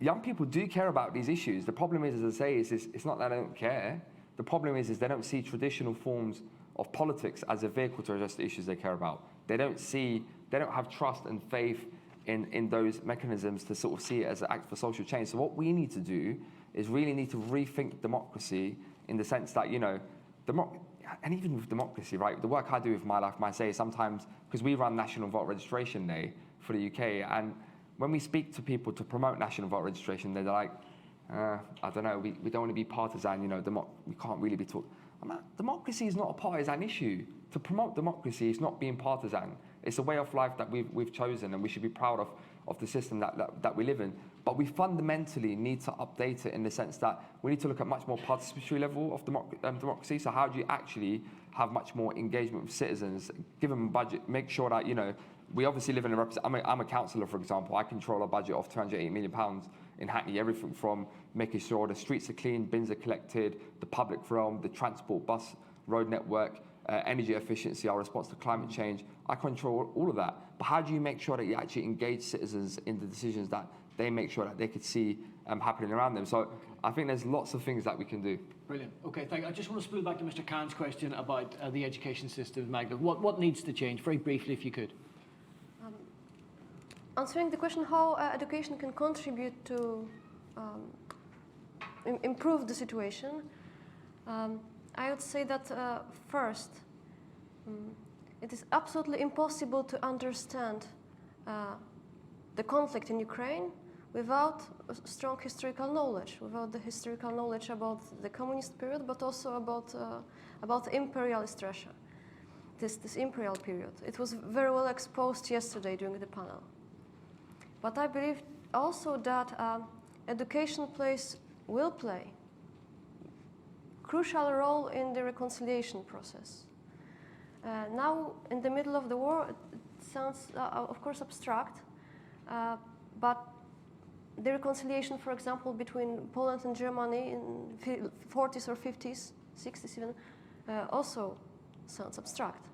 young people do care about these issues. The problem is, as I say, it's not that they don't care. The problem is they don't see traditional forms of politics as a vehicle to address the issues they care about. They don't have trust and faith in those mechanisms to sort of see it as an act for social change. So what we need to do is really need to rethink democracy in the sense that, and even with democracy, right, the work I do with My Life, Maciej, sometimes, because we run National Vote Registration Day for the UK, and when we speak to people to promote National Vote Registration, they're like, I don't know, we don't want to be partisan, we can't really be talking. Democracy is not a partisan issue. To promote democracy is not being partisan. It's a way of life that we've chosen, and we should be proud of the system that we live in. But we fundamentally need to update it in the sense that we need to look at much more participatory level of democracy. So how do you actually have much more engagement with citizens, give them a budget, make sure that, we obviously live in I'm a councillor, for example. I control a budget of £208 million in Hackney, everything from making sure the streets are clean, bins are collected, the public realm, the transport, bus, road network, energy efficiency, our response to climate change. I control all of that. But how do you make sure that you actually engage citizens in the decisions that they make sure that they could see happening around them? So I think there's lots of things that we can do. Brilliant. Okay, thank you. I just want to spool back to Mr. Khan's question about the education system, Magda. What needs to change? Very briefly, if you could. Answering the question how education can contribute to improve the situation, I would say that first, it is absolutely impossible to understand the conflict in Ukraine without strong historical knowledge, without the historical knowledge about the communist period, but also about imperialist Russia, this imperial period. It was very well exposed yesterday during the panel. But I believe also that education will play crucial role in the reconciliation process. Now, in the middle of the war, it sounds, of course, abstract, but the reconciliation, for example, between Poland and Germany in 40s or 50s, 60s even, also sounds abstract.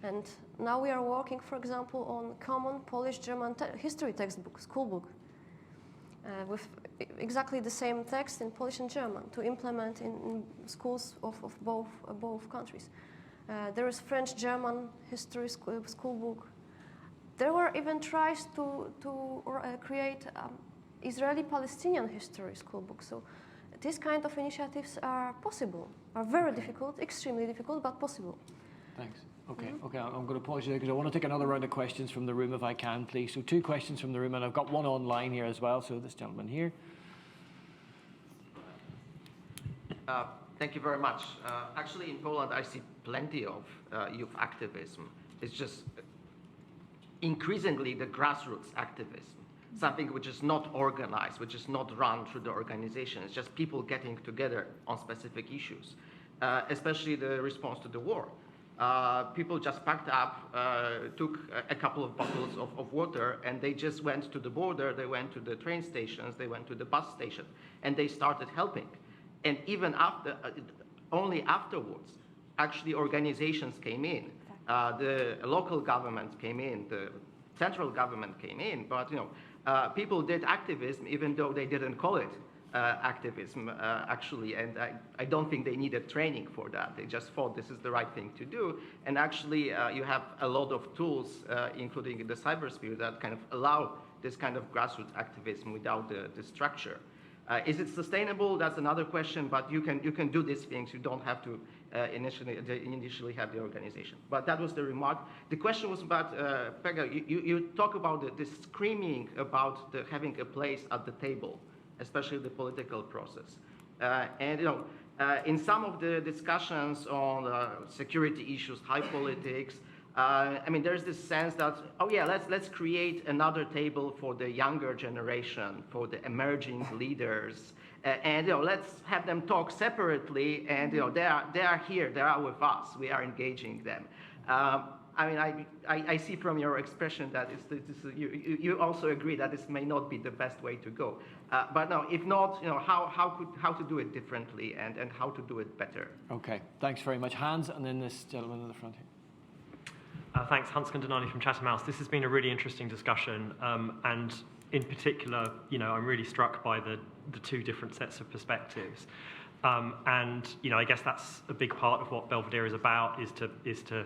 And now we are working, for example, on common Polish-German history textbook, school book, with exactly the same text in Polish and German to implement in schools of both countries. There is French-German history school book. There were even tries to create Israeli-Palestinian history school book. So these kind of initiatives are possible, are very difficult, extremely difficult, but possible. Thanks. Okay, okay, I'm going to pause you there because I want to take another round of questions from the room if I can, please. So 2 questions from the room, and I've got one online here as well. So this gentleman here. Thank you very much. Actually, in Poland, I see plenty of youth activism. It's just increasingly the grassroots activism, something which is not organized, which is not run through the organization. It's just people getting together on specific issues, especially the response to the war. People just packed up, took a couple of bottles of water, and they just went to the border, they went to the train stations, they went to the bus station, and they started helping. And even after, only afterwards, actually organizations came in. The local government came in, the central government came in, but people did activism even though they didn't call it activism, actually, and I don't think they needed training for that. They just thought this is the right thing to do, and actually you have a lot of tools, including in the cybersphere, that kind of allow this kind of grassroots activism without the structure. Is it sustainable? That's another question, but you can do these things. You don't have to initially have the organization. But that was the remark. The question was about, Pegah, you talk about the screaming about having a place at the table, especially the political process. In some of the discussions on security issues, high politics, there's this sense that, oh yeah, let's create another table for the younger generation, for the emerging leaders, and let's have them talk separately, and they are here, they are with us, we are engaging them. I see from your expression that you also agree that this may not be the best way to go. But no, if not, how to do it differently and how to do it better. Okay, thanks very much. Hans, and then this gentleman in the front here. Thanks, Hans Kandanani from Chatham House. This has been a really interesting discussion, and in particular, I'm really struck by the two different sets of perspectives. I guess that's a big part of what Belvedere is about, is to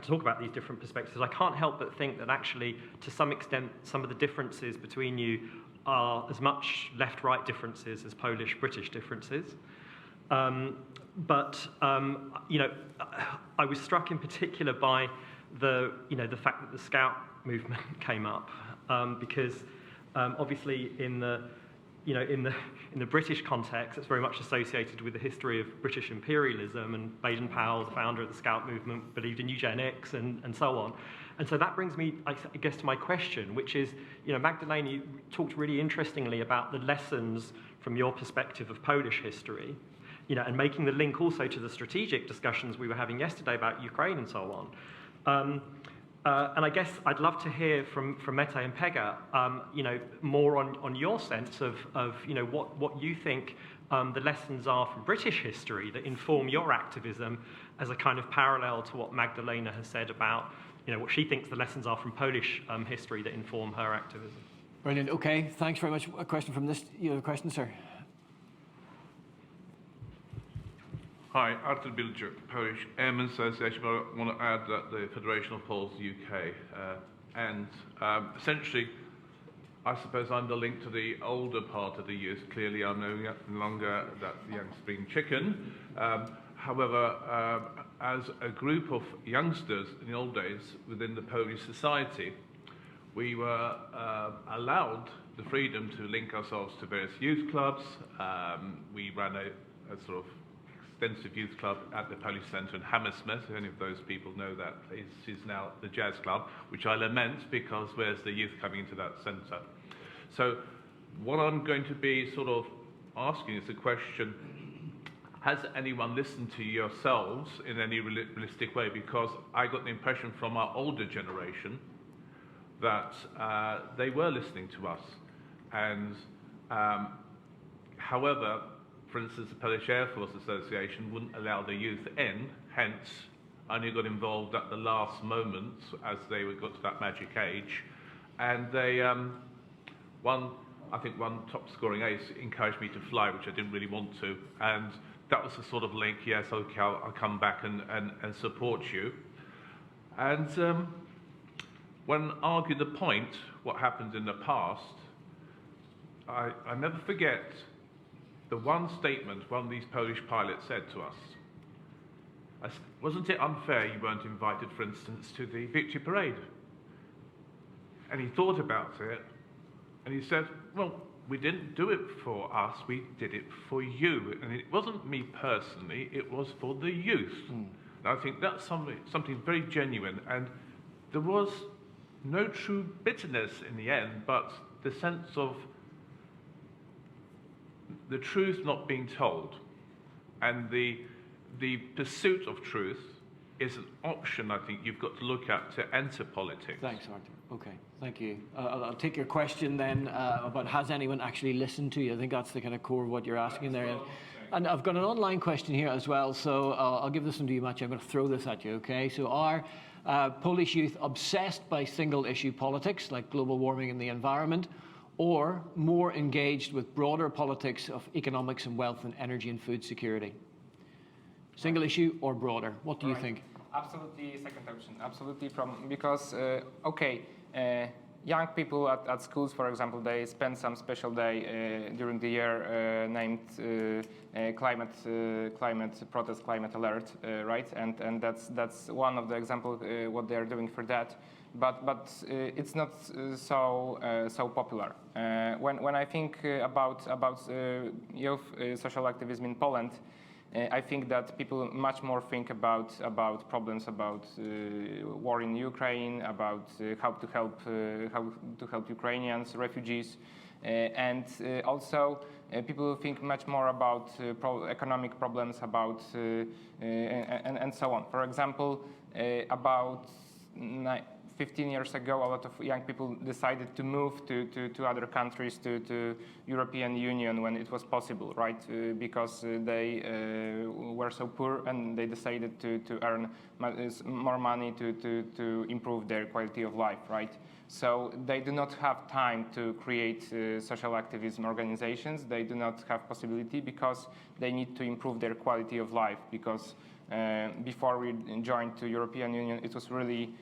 talk about these different perspectives. I can't help but think that actually, to some extent, some of the differences between you are as much left-right differences as Polish-British differences. I was struck in particular by the fact that the Scout movement came up, because obviously in the British context, it's very much associated with the history of British imperialism, and Baden-Powell, the founder of the Scout movement, believed in eugenics and so on. And so that brings me, I guess, to my question, which is, Magdalena, you talked really interestingly about the lessons from your perspective of Polish history, and making the link also to the strategic discussions we were having yesterday about Ukraine and so on. And I guess I'd love to hear from Mete and Pegah, more on your sense of what you think the lessons are from British history that inform your activism, as a kind of parallel to what Magdalena has said about what she thinks the lessons are from Polish history that inform her activism. Brilliant. Okay, thanks very much. A question from this. You have a question, sir? Hi, Artur Bilger, Polish Airmen's Association. But I want to add that the Federation of Poles UK, essentially, I suppose I'm the link to the older part of the youth. Clearly, I'm no longer that young spring chicken. However, as a group of youngsters in the old days within the Polish society, we were allowed the freedom to link ourselves to various youth clubs. We ran a sort of extensive youth club at the Polish Centre in Hammersmith. If any of those people know that place, is now the Jazz Club, which I lament because where's the youth coming into that centre? So what I'm going to be sort of asking is the question, has anyone listened to yourselves in any realistic way? Because I got the impression from our older generation that they were listening to us. And however, for instance, the Polish Air Force Association wouldn't allow the youth in, hence only got involved at the last moment as they got to that magic age. And they, one top scoring ace encouraged me to fly, which I didn't really want to. And that was the sort of link, yes, okay, I'll come back and support you. And when argued the point, what happened in the past, I never forget the one statement one of these Polish pilots said to us. Wasn't it unfair you weren't invited, for instance, to the Victory Parade? And he thought about it, and he said, well, we didn't do it for us, we did it for you. And it wasn't me personally, it was for the youth. And I think that's something very genuine. And there was no true bitterness in the end, but the sense of the truth not being told. And the pursuit of truth is an option I think you've got to look at to enter politics. Thanks, Arthur. Okay, thank you. I'll take your question then about has anyone actually listened to you? I think that's the kind of core of what you're asking there. And I've got an online question here as well, so I'll give this one to you, Maciej. I'm going to throw this at you, okay? So are Polish youth obsessed by single-issue politics, like global warming and the environment, or more engaged with broader politics of economics and wealth and energy and food security? Single issue or broader? What do you think? Absolutely, second option. Absolutely, because young people at schools, for example, they spend some special day during the year named climate protest, climate alert, right? And that's one of the examples what they are doing for that. But it's not so popular. When I think about youth social activism in Poland, I think that people much more think about problems about war in Ukraine, about how to help Ukrainians, refugees, and also people think much more about economic problems, about and so on. For example, about 15 years ago, a lot of young people decided to move to other countries, to European Union when it was possible, right? Because they were so poor and they decided to earn more money to improve their quality of life, right? So they do not have time to create social activism organizations. They do not have possibility because they need to improve their quality of life, because before we joined the European Union, it was really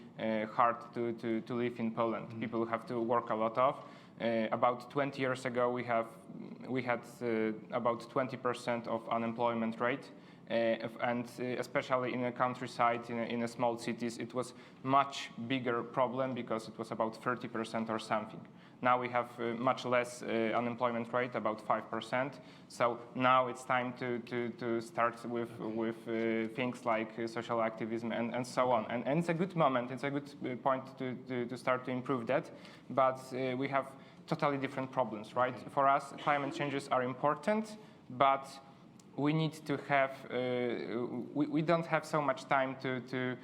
hard to live in Poland. Mm-hmm. People have to work a lot of. About 20 years ago, we had about 20% of unemployment rate, and especially in the countryside, in the small cities, it was much bigger problem because it was about 30% or something. Now we have much less unemployment rate, about 5%. So now it's time to start with things like social activism and so on. And it's a good moment, it's a good point to start to improve that. But we have totally different problems, right? For us, climate changes are important, but we need to have, we don't have so much time to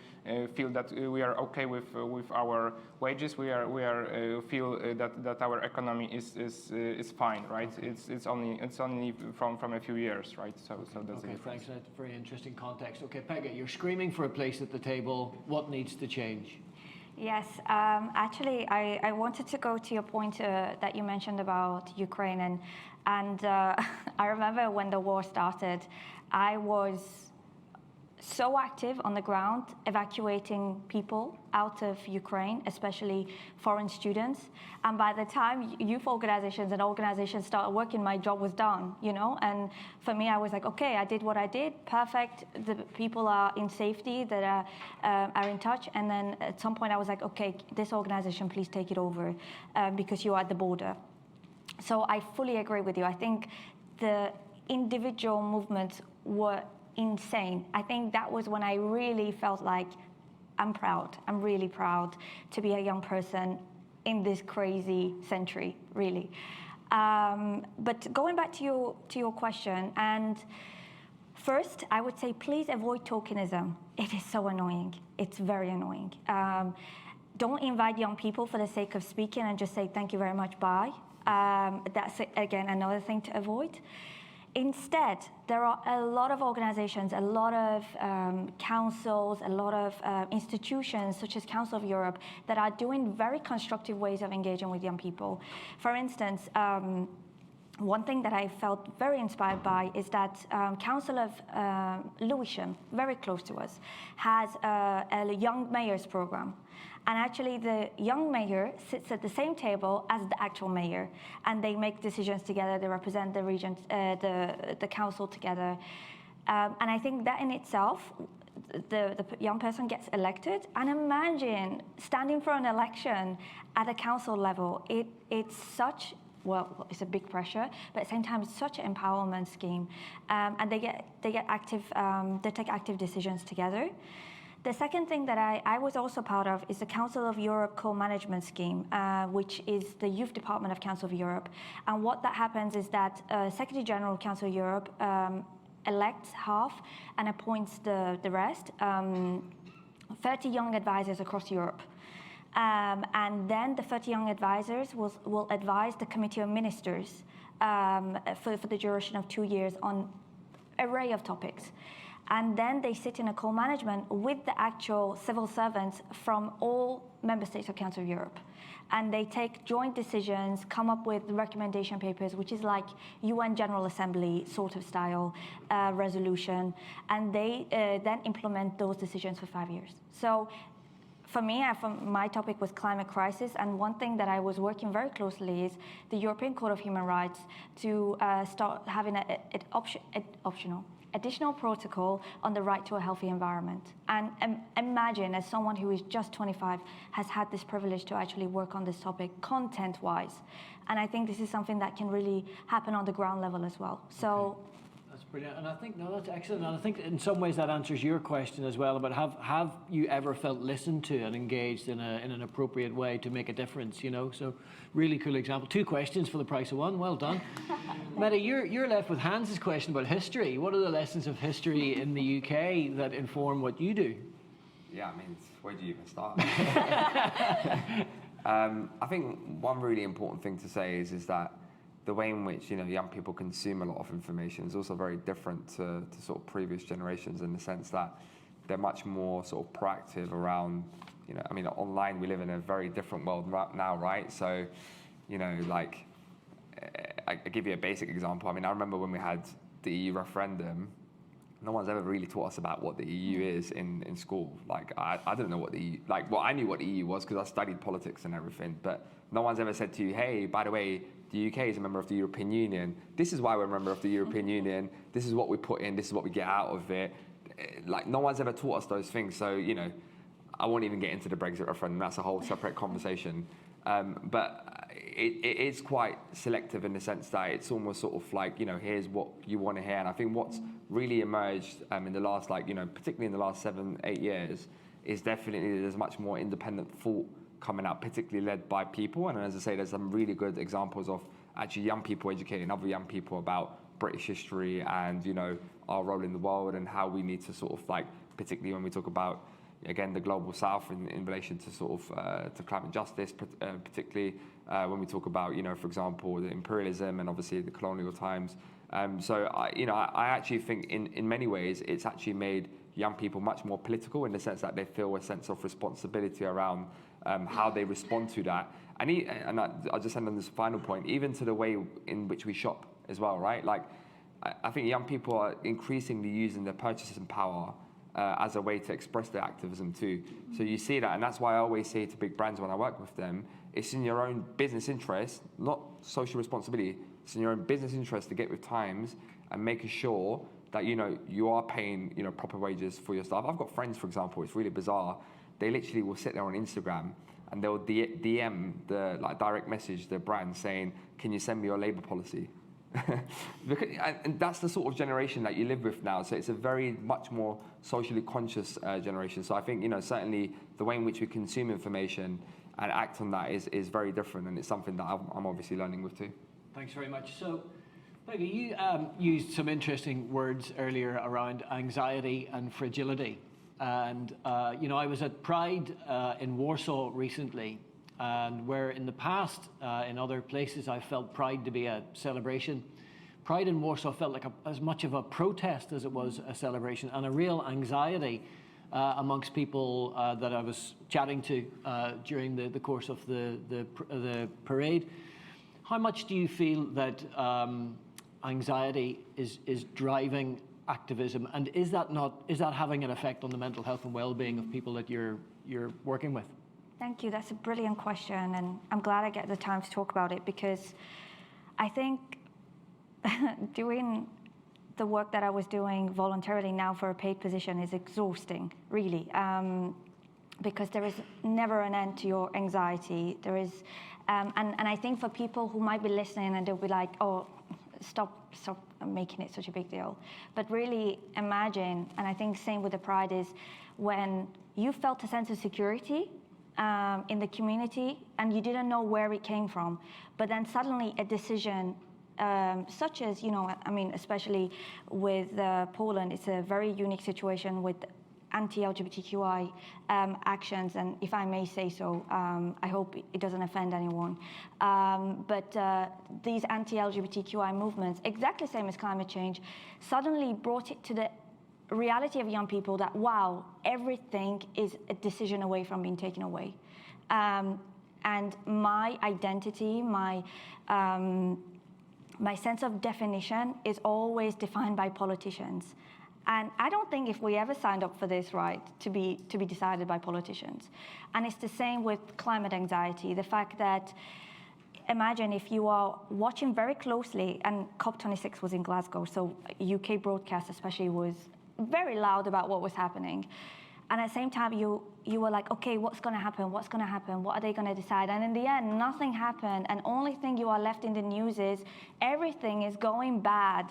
feel that we are okay with our wages. We feel that our economy is fine, right? It's only from a few years, right? So that's okay. Thanks. That's a very interesting context. Okay, Pegah, you're screaming for a place at the table. What needs to change? Yes, actually, I wanted to go to your point that you mentioned about Ukraine, and I remember when the war started, I was so active on the ground, evacuating people out of Ukraine, especially foreign students. And by the time youth organizations and organizations started working, my job was done, you know? And for me, I was like, okay, I did what I did, perfect. The people are in safety, that are in touch. And then at some point I was like, okay, this organization, please take it over because you are at the border. So I fully agree with you. I think the individual movements were insane. I think that was when I really felt like I'm proud. I'm really proud to be a young person in this crazy century, really. But going back to your question, and first, I would say please avoid tokenism. It is so annoying. It's very annoying. Don't invite young people for the sake of speaking and just say thank you very much, bye. That's, again, another thing to avoid. Instead, there are a lot of organizations, a lot of councils, a lot of institutions, such as Council of Europe, that are doing very constructive ways of engaging with young people. For instance, one thing that I felt very inspired by is that Council of Lewisham, very close to us, has a young mayors program. And actually, the young mayor sits at the same table as the actual mayor, and they make decisions together. They represent the region, the council together. And I think that in itself, the young person gets elected. And imagine standing for an election at a council level. It's such well, it's a big pressure, but at the same time, it's such an empowerment scheme, and they get active, they take active decisions together. The second thing that I was also part of is the Council of Europe co-management scheme, which is the youth department of Council of Europe. And what that happens is that Secretary General of Council of Europe elects half and appoints the rest, 30 young advisors across Europe. And then the 30 young advisors will advise the Committee of Ministers for the duration of 2 years on an array of topics. And then they sit in a co-management with the actual civil servants from all member states of Council of Europe. And they take joint decisions, come up with recommendation papers, which is like UN General Assembly sort of style resolution. And they then implement those decisions for 5 years. So for me, my topic was climate crisis, and one thing that I was working very closely is the European Court of Human Rights to start having an additional protocol on the right to a healthy environment. And imagine, as someone who is just 25, has had this privilege to actually work on this topic content-wise. And I think this is something that can really happen on the ground level as well. So. Okay. That's brilliant, and I think that's excellent. And I think in some ways that answers your question as well about have you ever felt listened to and engaged in an appropriate way to make a difference? You know, so really cool example. 2 questions for the price of 1. Well done, Mete. You're left with Hans's question about history. What are the lessons of history in the UK that inform what you do? Yeah, I mean, where do you even start? I think one really important thing to say is that the way in which young people consume a lot of information is also very different to sort of previous generations, in the sense that they're much more sort of proactive around, I mean, online we live in a very different world now, right? So, like, I give you a basic example. I mean, I remember when we had the EU referendum, no one's ever really taught us about what the EU is in school. Like, I didn't know what the EU, like, well, I knew what the EU was because I studied politics and everything, but no one's ever said to you, hey, by the way, the UK is a member of the European Union. This is why we're a member of the European Union. This is what we put in. This is what we get out of it. Like, no one's ever taught us those things. So, I won't even get into the Brexit referendum. That's a whole separate conversation. But it is quite selective in the sense that it's almost sort of like, here's what you want to hear. And I think what's really emerged in the last, particularly in the last 7-8 years, is definitely there's much more independent thought coming out, particularly led by people. And as I say, there's some really good examples of actually young people educating other young people about British history and, our role in the world and how we need to sort of particularly when we talk about, again, the global south in relation to sort of to climate justice, particularly when we talk about, for example, the imperialism and obviously the colonial times. So, I actually think in many ways it's actually made young people much more political in the sense that they feel a sense of responsibility around how they respond to that. And I'll just end on this final point, even to the way in which we shop as well, right? Like, I think young people are increasingly using their purchasing power as a way to express their activism too. So you see that, and that's why I always say to big brands when I work with them, it's in your own business interest, not social responsibility, it's in your own business interest to get with times and making sure that, you are paying, proper wages for your staff. I've got friends, for example, it's really bizarre. They literally will sit there on Instagram and they'll DM direct message the brand saying, can you send me your labor policy? And that's the sort of generation that you live with now. So it's a very much more socially conscious generation. So I think, certainly the way in which we consume information and act on that is very different. And it's something that I'm obviously learning with too. Thanks very much. So, Pegah, you used some interesting words earlier around anxiety and fragility. And, I was at Pride in Warsaw recently, and where in the past, in other places, I felt Pride to be a celebration. Pride in Warsaw felt like as much of a protest as it was a celebration, and a real anxiety amongst people that I was chatting to during the course of the parade. How much do you feel that anxiety is driving activism, and is that having an effect on the mental health and well-being of people that you're working with? Thank you. That's a brilliant question, and I'm glad I get the time to talk about it, because I think doing the work that I was doing voluntarily now for a paid position is exhausting, really. because there is never an end to your anxiety. There is, and I think for people who might be listening and they'll be like, oh, stop making it such a big deal. But really imagine, and I think same with the Pride, is when you felt a sense of security in the community and you didn't know where it came from, but then suddenly a decision such as, I mean, especially with Poland, it's a very unique situation with anti-LGBTQI actions, and if I may say so, I hope it doesn't offend anyone. But these anti-LGBTQI movements, exactly the same as climate change, suddenly brought it to the reality of young people that, wow, everything is a decision away from being taken away. And my identity, my sense of definition is always defined by politicians. And I don't think if we ever signed up for this, right, to be decided by politicians. And it's the same with climate anxiety. The fact that, imagine if you are watching very closely, and COP26 was in Glasgow, so UK broadcast especially was very loud about what was happening. And at the same time, you were like, okay, what's going to happen? What's going to happen? What are they going to decide? And in the end, nothing happened. And only thing you are left in the news is everything is going bad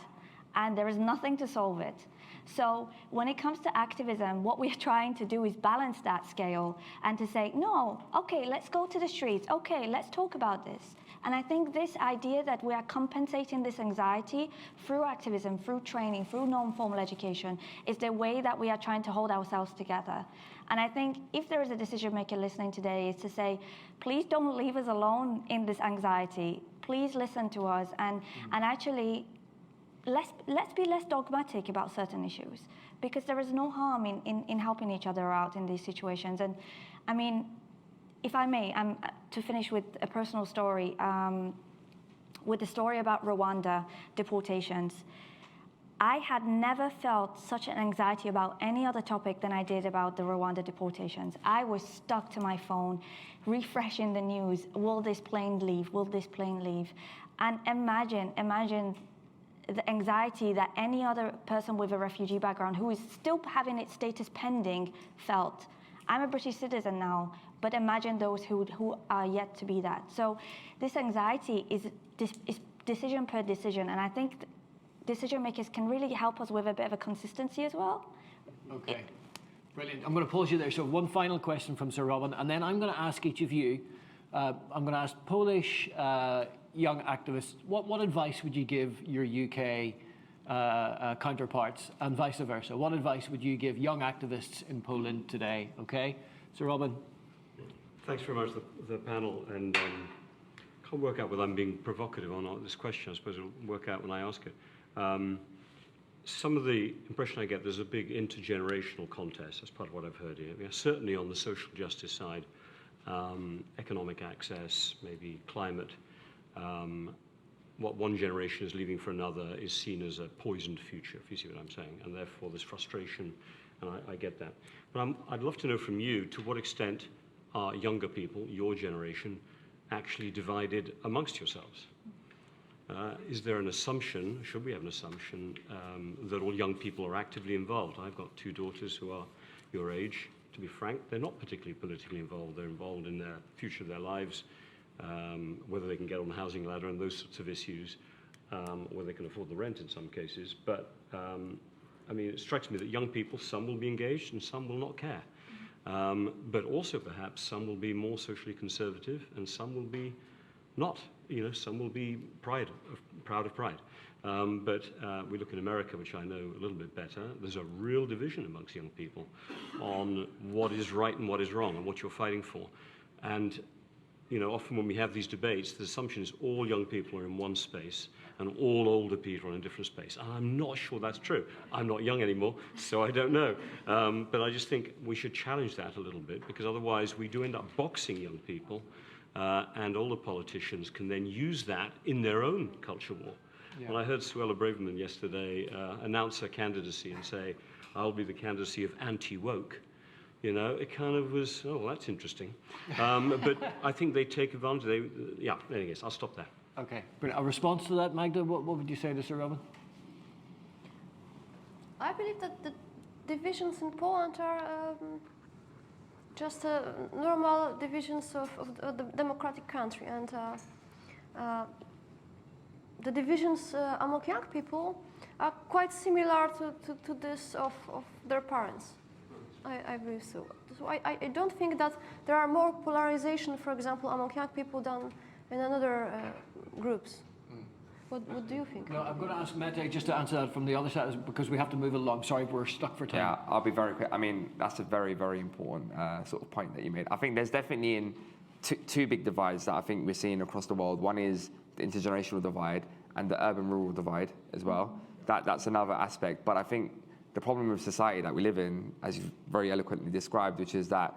and there is nothing to solve it. So when it comes to activism, what we're trying to do is balance that scale and to say, no, okay, let's go to the streets. Okay, let's talk about this. And I think this idea that we are compensating this anxiety through activism, through training, through non-formal education, is the way that we are trying to hold ourselves together. And I think if there is a decision maker listening today, is to say, please don't leave us alone in this anxiety. Please listen to us and actually let's be less dogmatic about certain issues, because there is no harm in helping each other out in these situations. And I mean, if I may, to finish with a personal story, with the story about Rwanda deportations, I had never felt such an anxiety about any other topic than I did about the Rwanda deportations. I was stuck to my phone, refreshing the news. Will this plane leave? Will this plane leave? And imagine the anxiety that any other person with a refugee background who is still having its status pending felt. I'm a British citizen now, but imagine those who are yet to be that. So this anxiety is decision per decision, and I think decision makers can really help us with a bit of a consistency as well. Okay, brilliant. I'm going to pause you there. So one final question from Sir Robin, and then I'm going to ask each of you, I'm going to ask Polish young activists, what advice would you give your UK counterparts, and vice versa? What advice would you give young activists in Poland today? Okay, Sir Robin. Thanks very much, the panel, and can't work out whether I'm being provocative or not. This question, I suppose, will work out when I ask it. Some of the impression I get, there's a big intergenerational contest. That's part of what I've heard here. Yeah, certainly on the social justice side, economic access, maybe climate. What one generation is leaving for another is seen as a poisoned future, if you see what I'm saying, and therefore there's frustration, and I get that. But I'd love to know from you, to what extent are younger people, your generation, actually divided amongst yourselves? Is there an assumption, should we have an assumption, that all young people are actively involved? I've got two daughters who are your age. To be frank, they're not particularly politically involved. They're involved in the future of their lives, whether they can get on the housing ladder and those sorts of issues, whether they can afford the rent in some cases. But, I mean, it strikes me that young people, some will be engaged and some will not care. But also perhaps some will be more socially conservative and some will be not. You know, some will be proud of pride. But we look in America, which I know a little bit better, there's a real division amongst young people on what is right and what is wrong and what you're fighting for. And, you know, often when we have these debates, the assumption is all young people are in one space and all older people are in a different space. And I'm not sure that's true. I'm not young anymore, so I don't know. But I just think we should challenge that a little bit, because otherwise we do end up boxing young people, and older politicians can then use that in their own culture war. Yeah. When I heard Suella Braverman yesterday announce her candidacy and say, I'll be the candidacy of anti-woke, you know, it kind of was, oh, that's interesting. But I think they take advantage. Yeah, anyways, I'll stop there. Okay, but a response to that, Magda, what would you say to Sir Robin? I believe that the divisions in Poland are just normal divisions of the democratic country, and the divisions among young people are quite similar to this of their parents. I believe so. So I don't think that there are more polarization, for example, among young people than in other groups. What do you think? No, I'm going to ask Mete just to answer that from the other side, because we have to move along. Sorry, we're stuck for time. Yeah, I'll be very quick. I mean, that's a very, very important sort of point that you made. I think there's definitely two big divides that I think we're seeing across the world. One is the intergenerational divide and the urban-rural divide as well. That's another aspect. But I think the problem with society that we live in, as you've very eloquently described, which is that,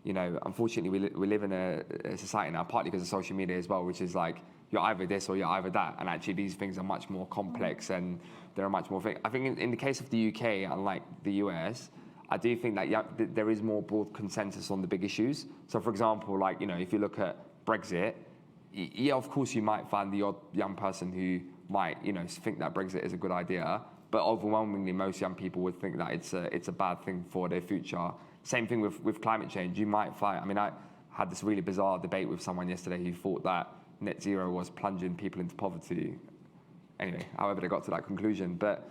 you know, unfortunately we live in a society now, partly because of social media as well, which is like, you're either this or you're either that. And actually these things are much more complex and there are much more things. I think in the case of the UK, unlike the US, I do think that there is more broad consensus on the big issues. So for example, like, you know, if you look at Brexit, yeah, of course you might find the odd young person who might, you know, think that Brexit is a good idea, but overwhelmingly most young people would think that it's a bad thing for their future. Same thing with climate change. You might find, I mean, I had this really bizarre debate with someone yesterday who thought that net zero was plunging people into poverty. Anyway, however they got to that conclusion. But,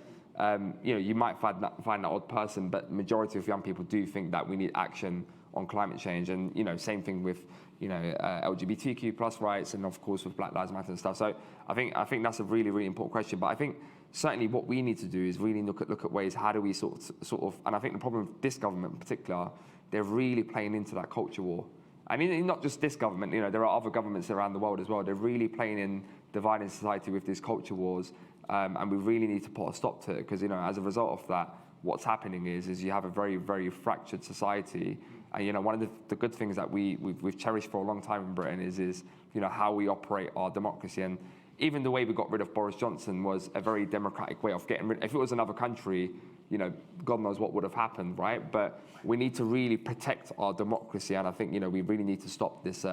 you know, you might find that odd person, but majority of young people do think that we need action on climate change. And, you know, same thing with, you know, LGBTQ plus rights and of course with Black Lives Matter and stuff. So I think that's a really, really important question. But I think certainly what we need to do is really look at ways, how do we sort of, and I think the problem with this government in particular, they're really playing into that culture war. I mean, not just this government, you know, there are other governments around the world as well. They're really playing in dividing society with these culture wars, and we really need to put a stop to it because, you know, as a result of that, what's happening is you have a very, very fractured society. And, you know, one of the good things that we've cherished for a long time in Britain is, you know, how we operate our democracy. And even the way we got rid of Boris Johnson was a very democratic way of getting rid. If it was another country, you know, God knows what would have happened, right? But we need to really protect our democracy, and I think, you know, we really need to stop this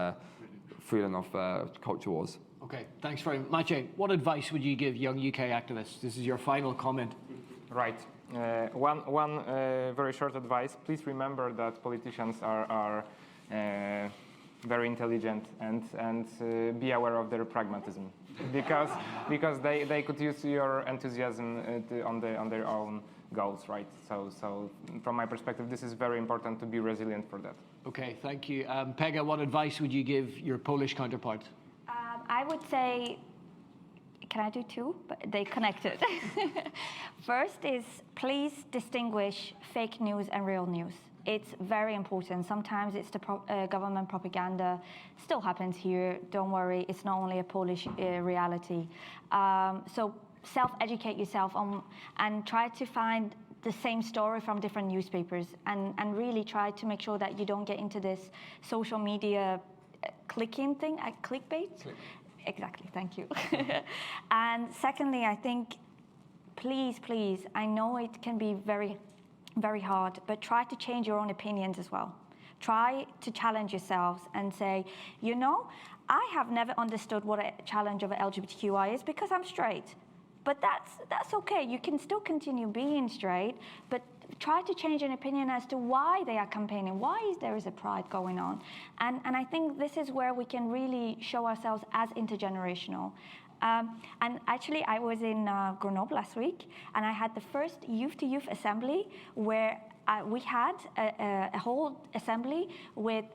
feeling of culture wars. Okay, thanks very much. Maciej, what advice would you give young UK activists? This is your final comment. Right. One very short advice. Please remember that politicians are very intelligent and be aware of their pragmatism, because they could use your enthusiasm on their own goals, right? So from my perspective, this is very important to be resilient for that. Okay, thank you. Pegah, what advice would you give your Polish counterpart? I would say, can I do two? But they connected. First is please distinguish fake news and real news. It's very important. Sometimes it's the government propaganda. Still happens here. Don't worry. It's not only a Polish reality. So self-educate yourself on, and try to find the same story from different newspapers, and really try to make sure that you don't get into this social media clicking thing, clickbait. Exactly, thank you. And secondly, I think, please, I know it can be very, very hard, but try to change your own opinions as well. Try to challenge yourselves and say, you know, I have never understood what a challenge of LGBTQI is because I'm straight. But that's okay. You can still continue being straight, but try to change an opinion as to why they are campaigning, why there is a pride going on. And I think this is where we can really show ourselves as intergenerational. And actually, I was in Grenoble last week, and I had the first youth-to-youth assembly where we had a whole assembly with,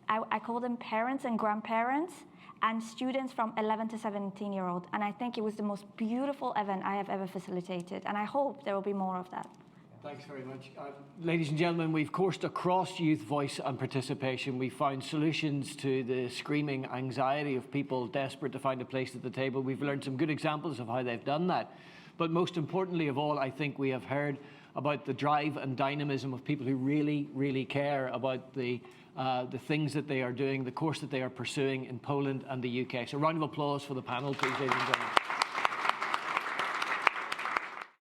I call them parents and grandparents, and students from 11 to 17-year-old. And I think it was the most beautiful event I have ever facilitated. And I hope there will be more of that. Thanks very much. Ladies and gentlemen, we've coursed across youth voice and participation. We've found solutions to the screaming anxiety of people desperate to find a place at the table. We've learned some good examples of how they've done that. But most importantly of all, I think we have heard about the drive and dynamism of people who really, really care about the things that they are doing, the course that they are pursuing in Poland and the UK. So a round of applause for the panel, please, ladies and gentlemen.